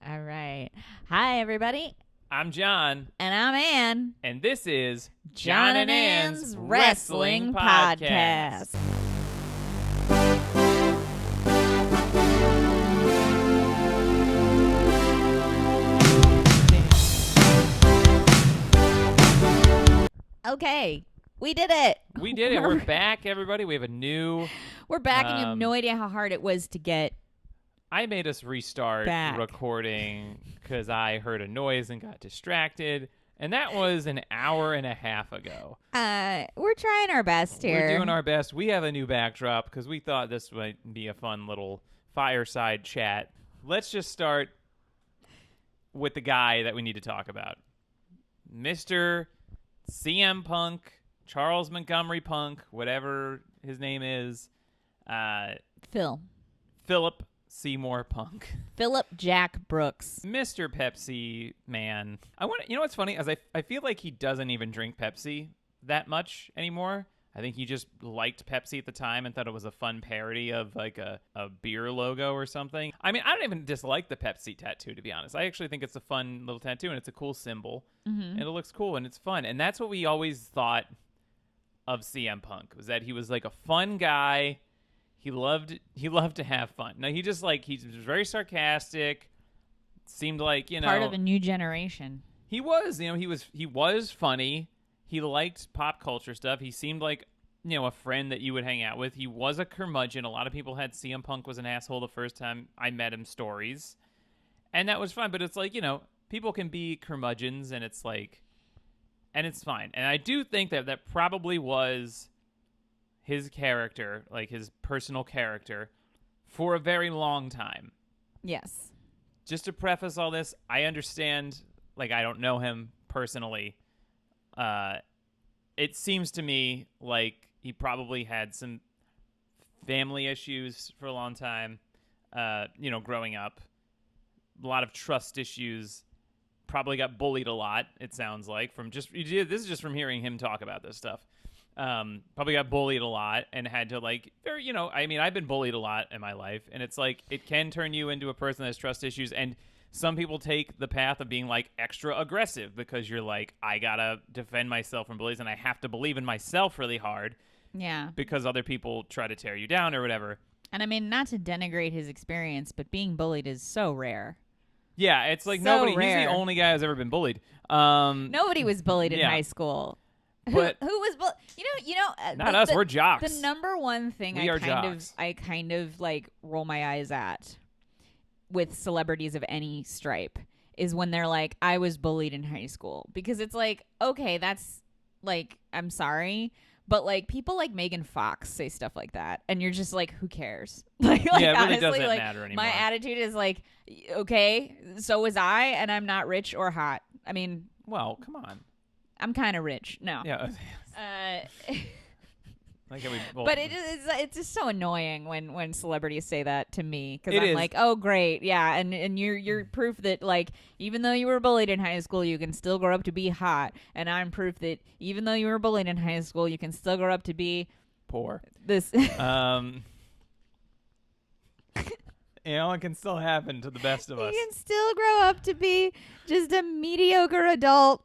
All right. Hi, everybody. I'm John. And I'm Ann. And this is John and Ann's Wrestling Podcast. Okay. We did it. We did it. We're back, everybody. We have a new... We're back, and you have no idea how hard it was to get I made us restart recording because I heard a noise and got distracted. And that was an hour and a half ago. We're trying our best here. We're doing our best. We have a new backdrop because we thought this might be a fun little fireside chat. Let's just start with the guy that we need to talk about. Mr. CM Punk, Charles Montgomery Punk, whatever his name is. Philip Seymour Punk. Philip Jack Brooks. Mr. Pepsi Man. You know what's funny? I feel like he doesn't even drink Pepsi that much anymore. I think he just liked Pepsi at the time and thought it was a fun parody of like a beer logo or something. I mean, I don't even dislike the Pepsi tattoo, to be honest. I actually think it's a fun little tattoo and it's a cool symbol. Mm-hmm. And it looks cool and it's fun. And that's what we always thought of CM Punk, was that he was like a fun guy. He loved to have fun. No, he was very sarcastic. Seemed like, part of a new generation. He was, he was funny. He liked pop culture stuff. He seemed like, a friend that you would hang out with. He was a curmudgeon. A lot of people had CM Punk was an asshole the first time I met him stories. And that was fun, but it's like, people can be curmudgeons and it's like, and it's fine. And I do think that probably was his character, like his personal character, for a very long time. Yes. Just to preface all this, I understand, like, I don't know him personally. It seems to me like he probably had some family issues for a long time, growing up. A lot of trust issues. Probably got bullied a lot, it sounds like. This is just from hearing him talk about this stuff. Probably got bullied a lot and had to I've been bullied a lot in my life, and it's like it can turn you into a person that has trust issues. And some people take the path of being like extra aggressive because you're like, I gotta defend myself from bullies and I have to believe in myself really hard. Yeah. Because other people try to tear you down or whatever. And I mean, not to denigrate his experience, but being bullied is so rare. Yeah, it's like so nobody. Rare. He's the only guy who's ever been bullied. Nobody was bullied in high school. But who was not us. We're jocks. The number one thing I kind of like roll my eyes at with celebrities of any stripe is when they're like, I was bullied in high school, because it's like, okay, that's like, I'm sorry, but like people like Megan Fox say stuff like that, and you're just like, who cares? Like yeah, it really honestly, doesn't like, matter anymore. My attitude is like, okay, so was I, and I'm not rich or hot. I mean, well, come on. I'm kind of rich. No. Yeah. But it's just so annoying when celebrities say that to me, because I'm like, oh great, yeah, and you're proof that, like, even though you were bullied in high school, you can still grow up to be hot, and I'm proof that even though you were bullied in high school, you can still grow up to be poor. This. It can still happen to the best of us. You can still grow up to be just a mediocre adult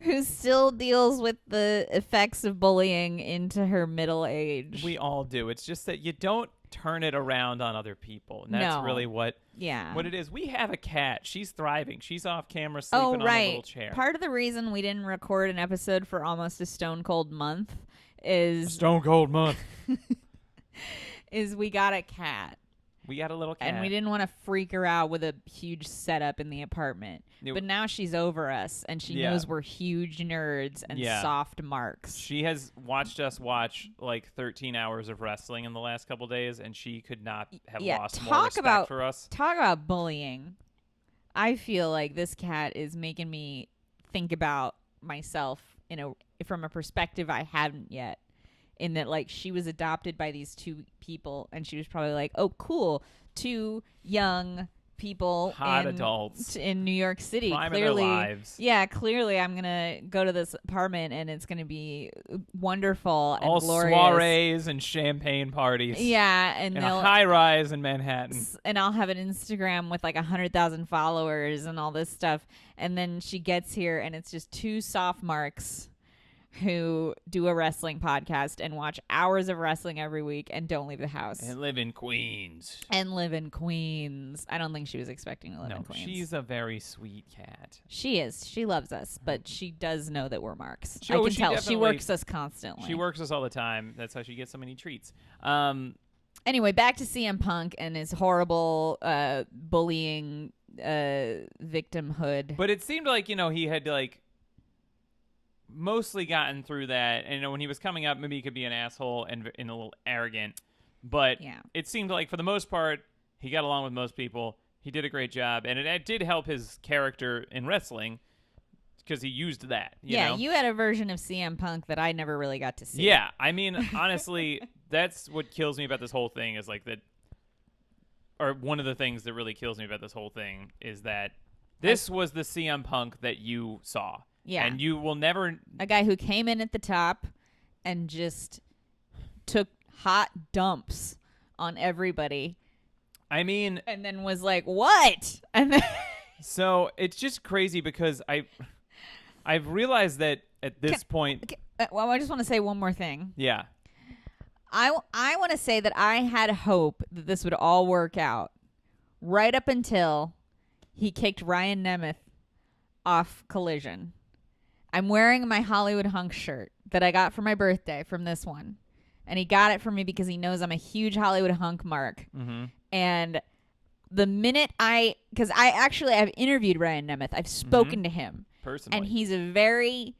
who still deals with the effects of bullying into her middle age. We all do. It's just that you don't turn it around on other people. And that's really what it is. We have a cat. She's thriving. She's off camera sleeping on a little chair. Part of the reason we didn't record an episode for almost a Stone Cold month is... Stone Cold month. is we got a cat. We got a little cat. And we didn't want to freak her out with a huge setup in the apartment. But now she's over us, and she knows we're huge nerds and soft marks. She has watched us watch like 13 hours of wrestling in the last couple days, and she could not have lost more respect for us. Talk about bullying. I feel like this cat is making me think about myself from a perspective I hadn't yet. In that, like, she was adopted by these two people, and she was probably like, oh, cool, two young people adults in New York City. Prime Clearly, of their lives. Yeah, clearly I'm gonna go to this apartment and it's gonna be wonderful and all glorious. Soirees and champagne parties. Yeah, and in a high rise in Manhattan. And I'll have an Instagram with like 100,000 followers and all this stuff. And then she gets here and it's just two sophomores who do a wrestling podcast and watch hours of wrestling every week and don't leave the house. And live in Queens. I don't think she was expecting to live in Queens. She's a very sweet cat. She is. She loves us, but she does know that we're marks. I can tell. She works us constantly. She works us all the time. That's how she gets so many treats. Anyway, back to CM Punk and his horrible bullying victimhood. But it seemed like, he had mostly gotten through that, and when he was coming up, maybe he could be an asshole and a little arrogant, but it seemed like for the most part he got along with most people. He did a great job, and it did help his character in wrestling because he used that. You know? You had a version of CM Punk that I never really got to see. Yeah, I mean, honestly, that's what kills me about this whole thing is or one of the things that really kills me about this whole thing is that this was the CM Punk that you saw. Yeah. And you will never... A guy who came in at the top and just took hot dumps on everybody. I mean... And then was like, what? And then... So, it's just crazy because I've realized that at this point... Well, I just want to say one more thing. Yeah. I want to say that I had hope that this would all work out right up until he kicked Ryan Nemeth off Collision. I'm wearing my Hollywood Hunk shirt that I got for my birthday from this one. And he got it for me because he knows I'm a huge Hollywood Hunk mark. Mm-hmm. And the minute because I've interviewed Ryan Nemeth. I've spoken to him. Personally. And he's a very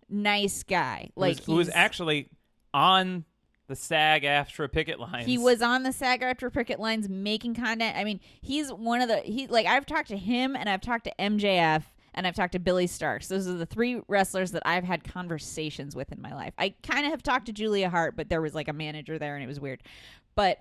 nice guy. Who was actually on the SAG-AFTRA picket lines. He was on the SAG-AFTRA picket lines making content. I mean, he's one of I've talked to him and I've talked to MJF. And I've talked to Billy Starks. Those are the three wrestlers that I've had conversations with in my life. I kind of have talked to Julia Hart, but there was a manager there and it was weird. But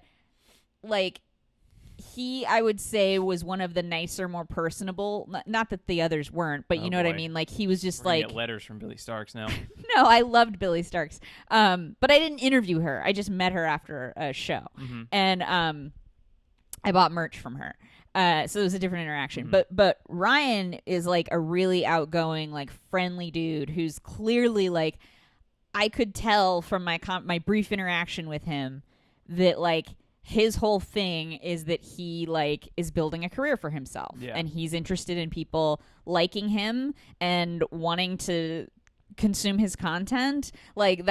he, I would say, was one of the nicer, more personable. Not that the others weren't, but you know what I mean? He was just We're gonna get letters from Billy Starks now. No, I loved Billy Starks. But I didn't interview her. I just met her after a show. Mm-hmm. And I bought merch from her. So it was a different interaction. Mm-hmm. But Ryan is a really outgoing, friendly dude who's clearly I could tell from my brief interaction with him that his whole thing is that he is building a career for himself. Yeah. And he's interested in people liking him and wanting to consume his content it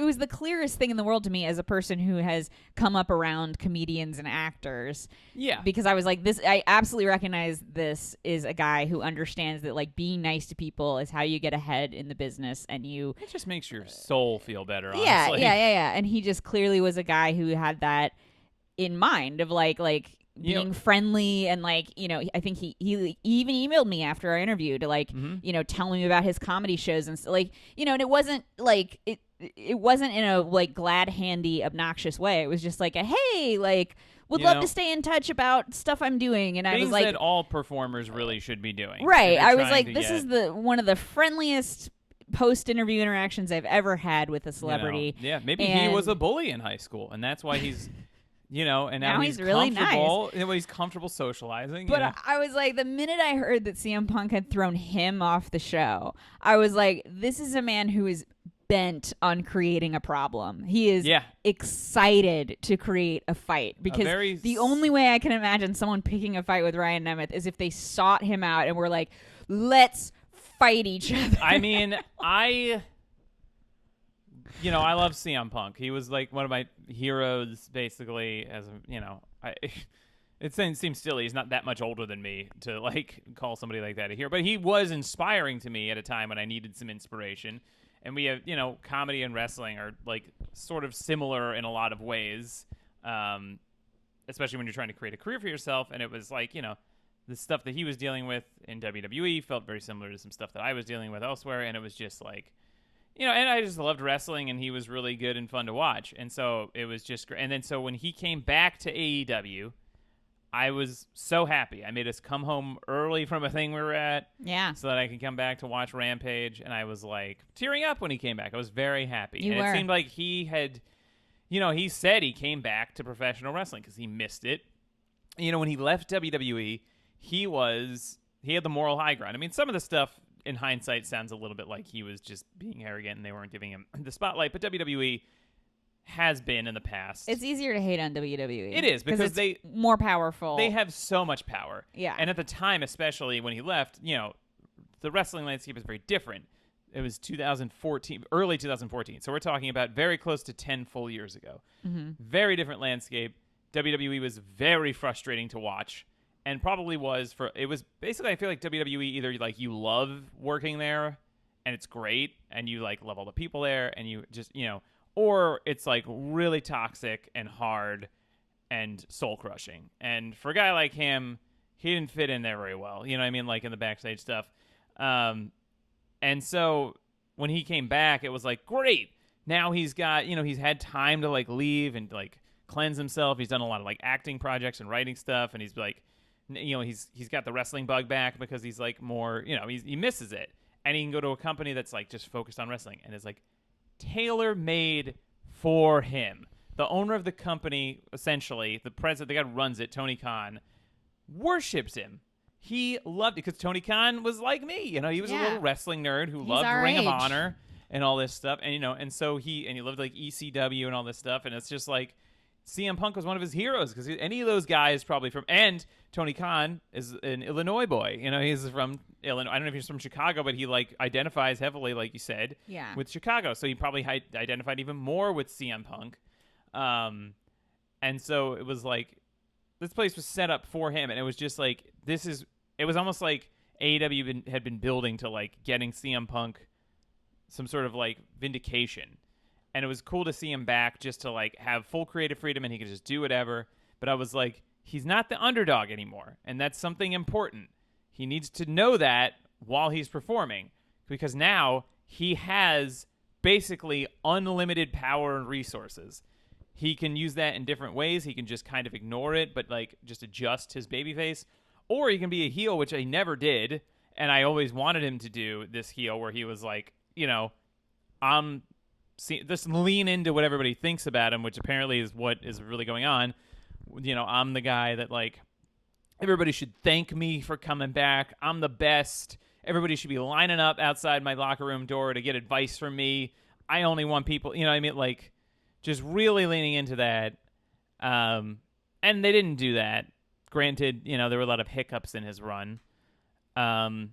was the clearest thing in the world to me as a person who has come up around comedians and actors. Yeah, because I was I absolutely recognize this is a guy who understands that being nice to people is how you get ahead in the business, and it just makes your soul feel better. Honestly. Yeah. And he just clearly was a guy who had that in mind of being friendly and I think he even emailed me after our interview to tell me about his comedy shows and and it wasn't it wasn't in a glad handy obnoxious way. It was just a hey would love to stay in touch about stuff I'm doing, and I was that all performers really should be doing. Right. I was this is one of the friendliest post-interview interactions I've ever had with a celebrity. Yeah, maybe he was a bully in high school and that's why he's and now he's really comfortable. Nice. He's comfortable socializing. But I was the minute I heard that CM Punk had thrown him off the show, I was this is a man who is bent on creating a problem. He is excited to create a fight because the only way I can imagine someone picking a fight with Ryan Nemeth is if they sought him out and were let's fight each other. I mean, I love CM Punk. He was one of my heroes, basically. It seems silly. He's not that much older than me to call somebody like that a hero, but he was inspiring to me at a time when I needed some inspiration. And we have, comedy and wrestling are sort of similar in a lot of ways, especially when you're trying to create a career for yourself. And it was the stuff that he was dealing with in WWE felt very similar to some stuff that I was dealing with elsewhere, and it was just and I just loved wrestling, and he was really good and fun to watch. And so it was just great. And then so when he came back to AEW, I was so happy. I made us come home early from a thing we were at. Yeah. So that I could come back to watch Rampage. And I was like tearing up when he came back. I was very happy. You were. It seemed like he had, he said he came back to professional wrestling because he missed it. When he left WWE, he had the moral high ground. I mean, some of the stuff in hindsight sounds a little bit like he was just being arrogant and they weren't giving him the spotlight. But WWE has been in the past. It's easier to hate on WWE. It is because it's more powerful. They have so much power. Yeah. And at the time, especially when he left, the wrestling landscape is very different. It was 2014, early 2014. So we're talking about very close to 10 full years ago. Mm-hmm. Very different landscape. WWE was very frustrating to watch. And probably it was basically, I feel like WWE either like you love working there and it's great and you like love all the people there and you just, or it's like really toxic and hard and soul crushing. And for a guy like him, he didn't fit in there very well. You know what I mean? Like in the backstage stuff. And so when he came back, it was like, great. Now he's got, he's had time to like leave and like cleanse himself. He's done a lot of like acting projects and writing stuff. And he's like, he's got the wrestling bug back because he's like more, he misses it. And he can go to a company that's like just focused on wrestling and is like tailor-made for him. The owner of the company, essentially, the president, the guy who runs it, Tony Khan, worships him. He loved it because Tony Khan was like me. He was a little wrestling nerd who loved Ring of Honor and all this stuff. And, and so he loved like ECW and all this stuff. And it's just like CM Punk was one of his heroes because any of those guys probably and Tony Khan is an Illinois boy. He's from Illinois. I don't know if he's from Chicago, but he like identifies heavily, like you said, with Chicago. So he probably identified even more with CM Punk. And so it was like this place was set up for him, and it was just like it was almost like AEW had been building to like getting CM Punk some sort of like vindication. And it was cool to see him back just to like have full creative freedom and he could just do whatever. But I was like, he's not the underdog anymore. And that's something important. He needs to know that while he's performing because now he has basically unlimited power and resources. He can use that in different ways. He can just kind of ignore it, but like just adjust his babyface. Or he can be a heel, which I never did. And I always wanted him to do this heel where he was like, just lean into what everybody thinks about him, which apparently is what is really going on. I'm the guy that like everybody should thank me for coming back. I'm the best. Everybody should be lining up outside my locker room door to get advice from me. I only want people, like just really leaning into that. And they didn't do that. Granted, there were a lot of hiccups in his run. But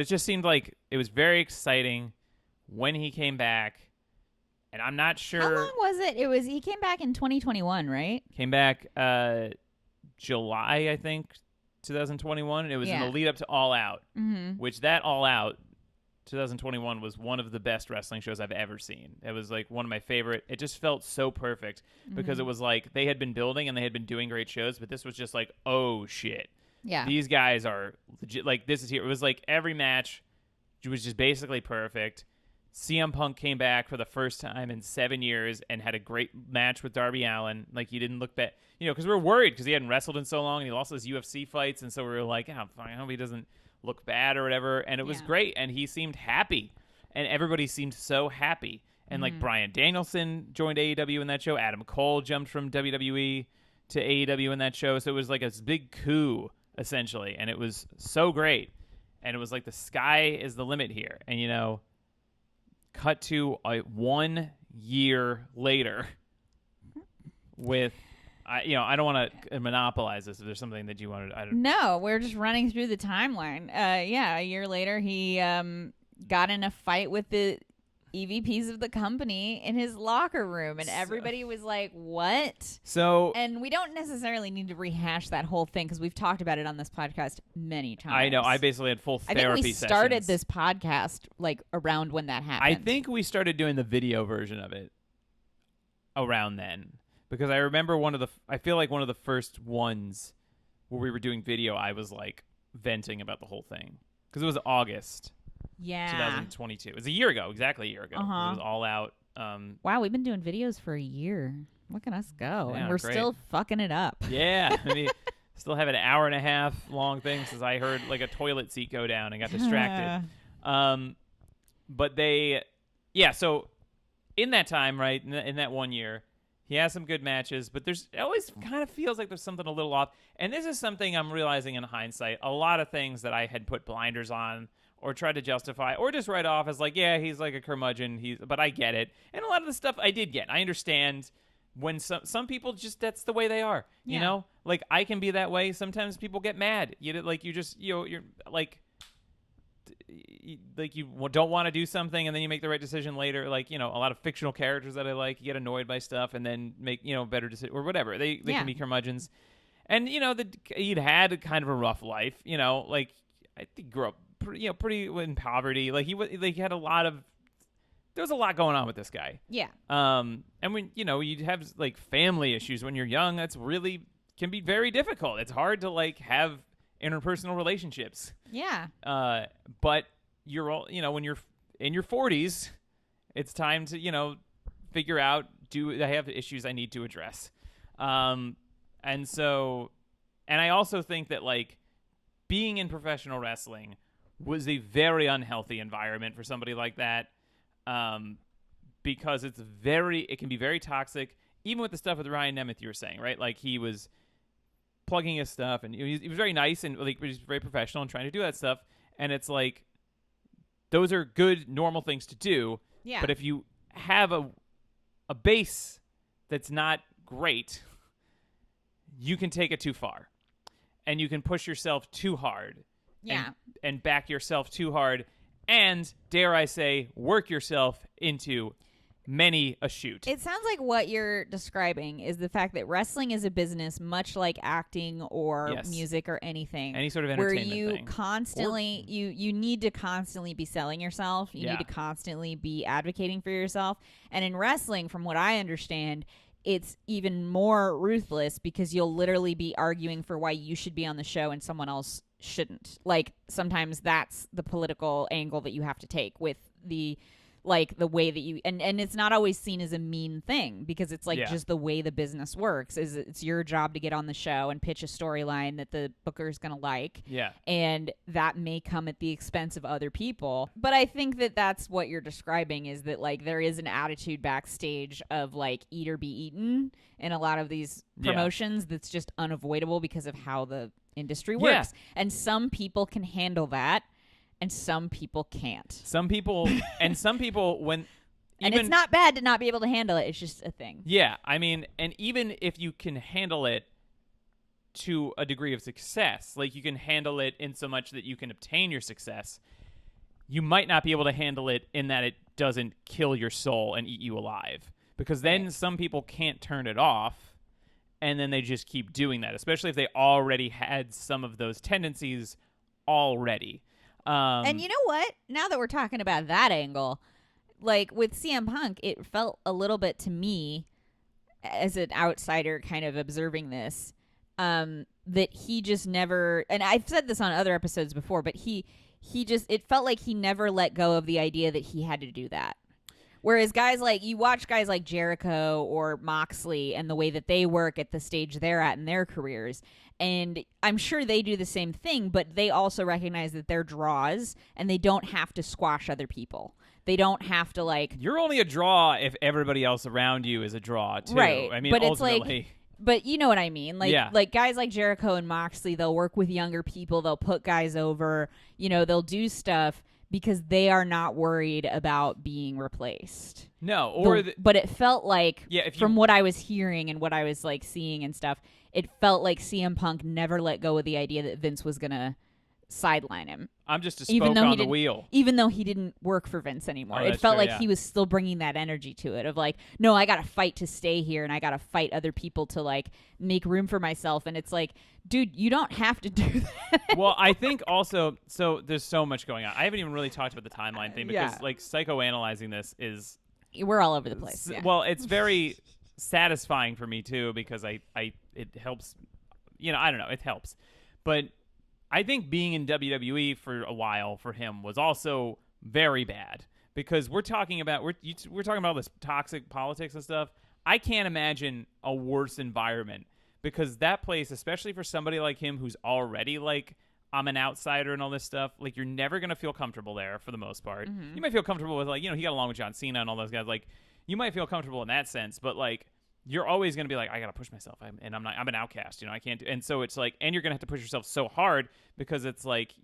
it just seemed like it was very exciting when he came back, and I'm not sure. How long was it? He came back in 2021, right? Came back July, I think, 2021, and it was in the lead up to All Out, which that All Out 2021 was one of the best wrestling shows I've ever seen. It was like one of my favorite. It just felt so perfect because it was like they had been building and they had been doing great shows, but this was just like, oh shit. Yeah. These guys are legit. Like this is here. It was like every match was just basically perfect. CM Punk came back for the first time in 7 years and had a great match with Darby Allin. Like, he didn't look bad. Because we were worried because he hadn't wrestled in so long and he lost his UFC fights. And so we were like, I hope he doesn't look bad or whatever. And it was great. And he seemed happy. And everybody seemed so happy. And, like, Bryan Danielson joined AEW in that show. Adam Cole jumped from WWE to AEW in that show. So it was like a big coup, essentially. And it was so great. And it was like the sky is the limit here. And, cut to 1 year later with, I don't want to monopolize this. If there's something that you wanted, No, we're just running through the timeline. A year later, he got in a fight with the EVPs of the company in his locker room, and everybody was like, what? And we don't necessarily need to rehash that whole thing because we've talked about it on this podcast many times. I know. I basically had full therapy I think we started sessions. this podcast like around when that happened. I think we started doing the video version of it around then because I remember I feel like one of the first ones where we were doing video, I was like venting about the whole thing because it was August. Yeah. 2022. It was exactly a year ago. It was All Out. Wow, we've been doing videos for a year. Look at us go. Yeah, and we're great. still fucking it up. Yeah. I mean, still have an hour and a half long thing since I heard like a toilet seat go down and got distracted. But so in that time, right, in that 1 year, he has some good matches, but it always kind of feels like there's something a little off. And this is something I'm realizing in hindsight. A lot of things that I had put blinders on or tried to justify or just write off as like, yeah, he's like a curmudgeon, but I get it. And a lot of the stuff I did get. I understand when some people just, that's the way they are, you know? Like, I can be that way. Sometimes people get mad. You're like you don't want to do something and then you make the right decision later. Like, a lot of fictional characters that I like, you get annoyed by stuff and then make, better decision or whatever. They can be curmudgeons. And, he'd had kind of a rough life, like I think he grew up pretty in poverty. Like he had a lot of, there was a lot going on with this guy. Yeah. And when, you have like family issues when you're young, that's really can be very difficult. It's hard to like have interpersonal relationships. Yeah. But you're all, when you're in your 40s, it's time to, figure out, do I have issues I need to address? And I also think that like being in professional wrestling was a very unhealthy environment for somebody like that. Because it can be very toxic, even with the stuff with Ryan Nemeth you were saying, right? Like he was plugging his stuff and he was very nice and like he was very professional and trying to do that stuff. And it's like, those are good, normal things to do. Yeah. But if you have a base that's not great, you can take it too far and you can push yourself too hard. Yeah. And back yourself too hard. And, dare I say, work yourself into many a shoot. It sounds like what you're describing is the fact that wrestling is a business much like acting or music or anything. Any sort of entertainment where you thing. constantly, you need to constantly be selling yourself. You need to constantly be advocating for yourself. And in wrestling, from what I understand, it's even more ruthless because you'll literally be arguing for why you should be on the show and someone else shouldn't. Like sometimes that's the political angle that you have to take with the way that you and it's not always seen as a mean thing because it's like just the way the business works is it's your job to get on the show and pitch a storyline that the booker is going to like. Yeah. And that may come at the expense of other people. But I think that that's what you're describing is that like there is an attitude backstage of like eat or be eaten in a lot of these promotions that's just unavoidable because of how the industry works. And some people can handle that. And some people can't. Some people when and it's not bad to not be able to handle it. It's just a thing. Yeah, I mean, and even if you can handle it to a degree of success, like you can handle it in so much that you can obtain your success, you might not be able to handle it in that it doesn't kill your soul and eat you alive. Because then some people can't turn it off, and then they just keep doing that, especially if they already had some of those tendencies already. And you know what? Now that we're talking about that angle, like with CM Punk, it felt a little bit to me as an outsider kind of observing this, that he just never, and I've said this on other episodes before, but he just, it felt like he never let go of the idea that he had to do that. Whereas you watch guys like Jericho or Moxley and the way that they work at the stage they're at in their careers. And I'm sure they do the same thing, but they also recognize that they're draws and they don't have to squash other people. They don't have to like... You're only a draw if everybody else around you is a draw, too. Right. I mean, but ultimately... It's like... But you know what I mean? Like guys like Jericho and Moxley, they'll work with younger people. They'll put guys over. They'll do stuff because they are not worried about being replaced. No, but it felt like, from what I was hearing and what I was like seeing and stuff, it felt like CM Punk never let go of the idea that Vince was gonna sideline him. I'm just a spoke on the wheel. Even though he didn't work for Vince anymore. Oh, it felt like he was still bringing that energy to it of like, no, I got to fight to stay here and I got to fight other people to like make room for myself. And it's like, dude, you don't have to do that. Well, I think also, so there's so much going on. I haven't even really talked about the timeline thing because like psychoanalyzing this is... We're all over the place. Yeah. Well, it's very satisfying for me too because it helps, I don't know, it helps. But I think being in WWE for a while for him was also very bad because we're talking about all this toxic politics and stuff. I can't imagine a worse environment, because that place, especially for somebody like him who's already like, I'm an outsider and all this stuff, like, you're never going to feel comfortable there for the most part. You might feel comfortable with, like, he got along with John Cena and all those guys. Like, you might feel comfortable in that sense, but like, you're always going to be like, I got to push myself. I'm an outcast, I can't do. And so it's like, and you're going to have to push yourself so hard, because it's like,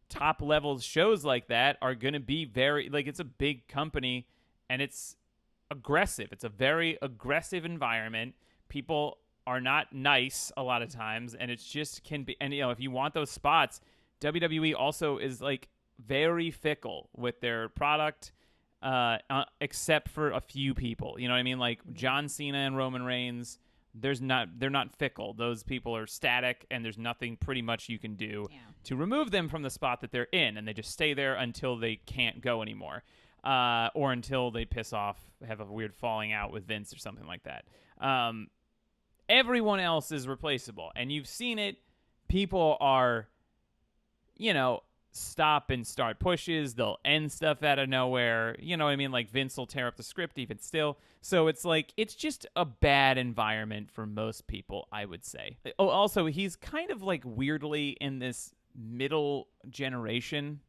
top level shows like that are going to be very, like, it's a big company and it's aggressive. It's a very aggressive environment. People are not nice a lot of times, and it's just can be. And if you want those spots, WWE also is like very fickle with their product, except for a few people. You know what I mean? Like John Cena and Roman Reigns, they're not fickle. Those people are static, and there's nothing pretty much you can do to remove them from the spot that they're in, and they just stay there until they can't go anymore, or until they piss off, have a weird falling out with Vince or something like that. Everyone else is replaceable, and you've seen it. People are, stop and start pushes. They'll end stuff out of nowhere. You know what I mean? Like Vince will tear up the script even still. So it's like, it's just a bad environment for most people, I would say. Oh, also, he's kind of like weirdly in this middle generation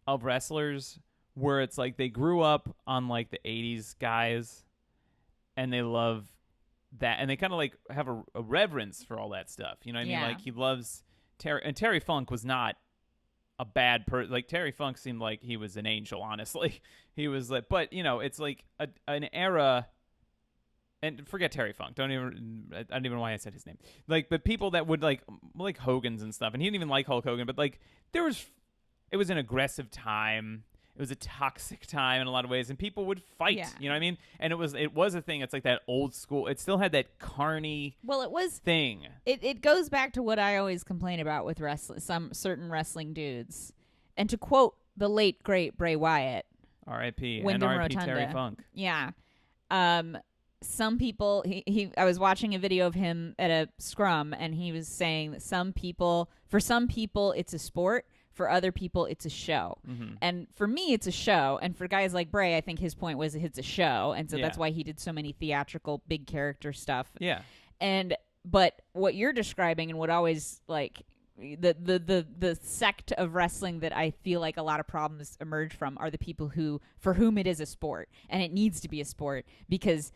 of wrestlers where it's like they grew up on like the 80s guys and they love that, and they kind of like have a reverence for all that stuff. You know what I mean? Like he loves Terry, and Terry Funk was not a bad person. Like Terry Funk seemed like he was an angel, honestly. He was like, but it's like an era, and forget Terry Funk. I don't even know why I said his name. Like, but people that would like Hogan's and stuff, and he didn't even like Hulk Hogan, but like it was an aggressive time. It was a toxic time in a lot of ways, and people would fight. Yeah. You know what I mean? And it was a thing. It's like that old school. It still had that carny. Well, it was thing. It goes back to what I always complain about with some certain wrestling dudes, and to quote the late great Bray Wyatt, R.I.P. Wyndham and R.I.P. Rotunda. Terry Funk. Yeah. Some people. I was watching a video of him at a scrum, and he was saying that for some people, it's a sport. For other people, it's a show. Mm-hmm. And for me, it's a show. And for guys like Bray, I think his point was it's a show. And so that's why he did so many theatrical, big character stuff. Yeah. But what you're describing, and what always, like, the sect of wrestling that I feel like a lot of problems emerge from are the people for whom it is a sport. And it needs to be a sport because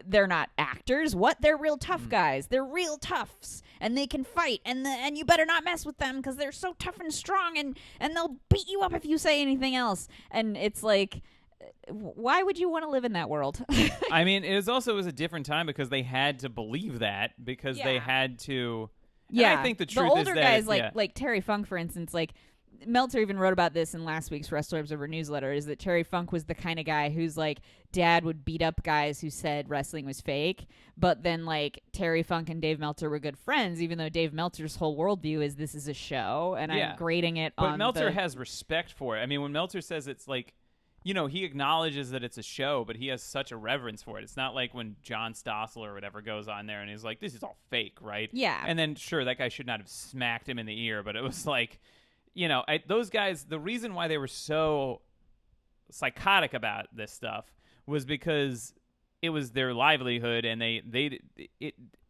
they're not actors. They're real tough guys. They're real toughs, and they can fight. And you better not mess with them because they're so tough and strong, and they'll beat you up if you say anything else. And it's like, why would you want to live in that world? I mean, it was a different time because they had to believe that, because they had to. Yeah, I think the truth older is that guys like Terry Funk, for instance, like. Meltzer even wrote about this in last week's Wrestler Observer newsletter, is that Terry Funk was the kind of guy who's like, dad would beat up guys who said wrestling was fake, but then like Terry Funk and Dave Meltzer were good friends, even though Dave Meltzer's whole worldview is this is a show, and I'm grading it on. But Meltzer has respect for it. I mean, when Meltzer says it's like, he acknowledges that it's a show, but he has such a reverence for it. It's not like when John Stossel or whatever goes on there and he's like, this is all fake, right? Yeah. And then, sure, that guy should not have smacked him in the ear, but it was like, those guys, the reason why they were so psychotic about this stuff was because it was their livelihood, and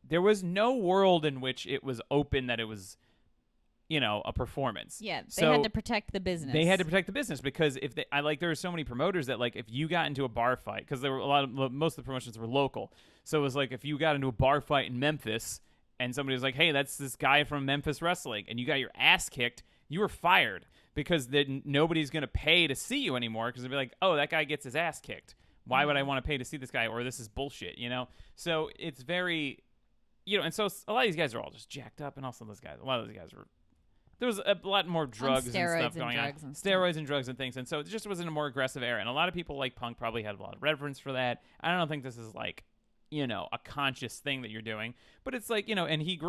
there was no world in which it was open that it was, a performance. Yeah, they had to protect the business. They had to protect the business because there were so many promoters that like if you got into a bar fight, because there were most of the promotions were local, so it was like if you got into a bar fight in Memphis and somebody was like, hey, that's this guy from Memphis Wrestling, and you got your ass kicked, you were fired, because then nobody's going to pay to see you anymore, because they'll be like, oh, that guy gets his ass kicked. Why would I want to pay to see this guy, or this is bullshit, So it's very, and so a lot of these guys are all just jacked up, and also a lot of those guys were, there was a lot more drugs and stuff going on. Steroids and drugs and things, and so it just was in a more aggressive era, and a lot of people like Punk probably had a lot of reverence for that. I don't think this is like, a conscious thing that you're doing, but it's like, and he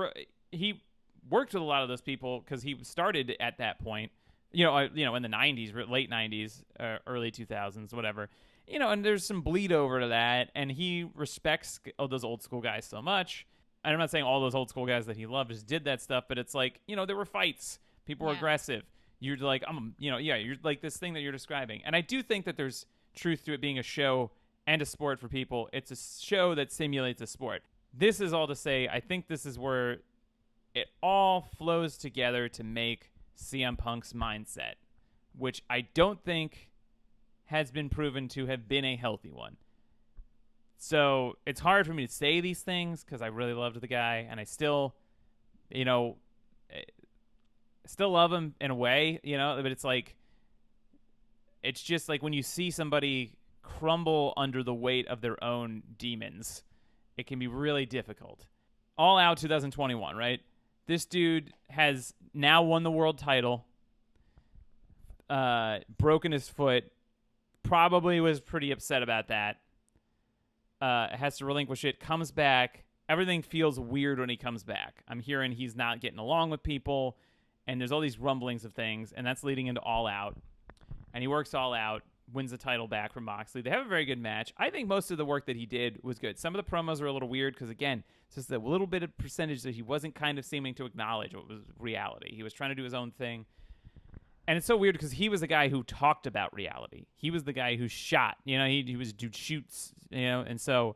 worked with a lot of those people because he started at that point, in the 90s, late 90s, early 2000s, whatever, and there's some bleed over to that, and he respects those old school guys so much. And I'm not saying all those old school guys that he loved just did that stuff, but it's like, there were fights, people were aggressive. You're like, you're like this thing that you're describing. And I do think that there's truth to it being a show and a sport for people. It's a show that simulates a sport. This is all to say, I think this is where it all flows together to make CM Punk's mindset, which I don't think has been proven to have been a healthy one. So it's hard for me to say these things because I really loved the guy, and I still, still love him in a way, but it's just like when you see somebody crumble under the weight of their own demons, it can be really difficult. All Out 2021, right? This dude has now won the world title, broken his foot, probably was pretty upset about that. Has to relinquish it, comes back. Everything feels weird when he comes back. I'm hearing he's not getting along with people, and there's all these rumblings of things, and that's leading into All Out. And he works All Out, wins the title back from Moxley. They have a very good match. I think most of the work that he did was good. Some of the promos are a little weird because, again, it's just a little bit of percentage that he wasn't kind of seeming to acknowledge what was reality. He was trying to do his own thing. And it's so weird because he was the guy who talked about reality. He was the guy who shot. He was dude shoots, and so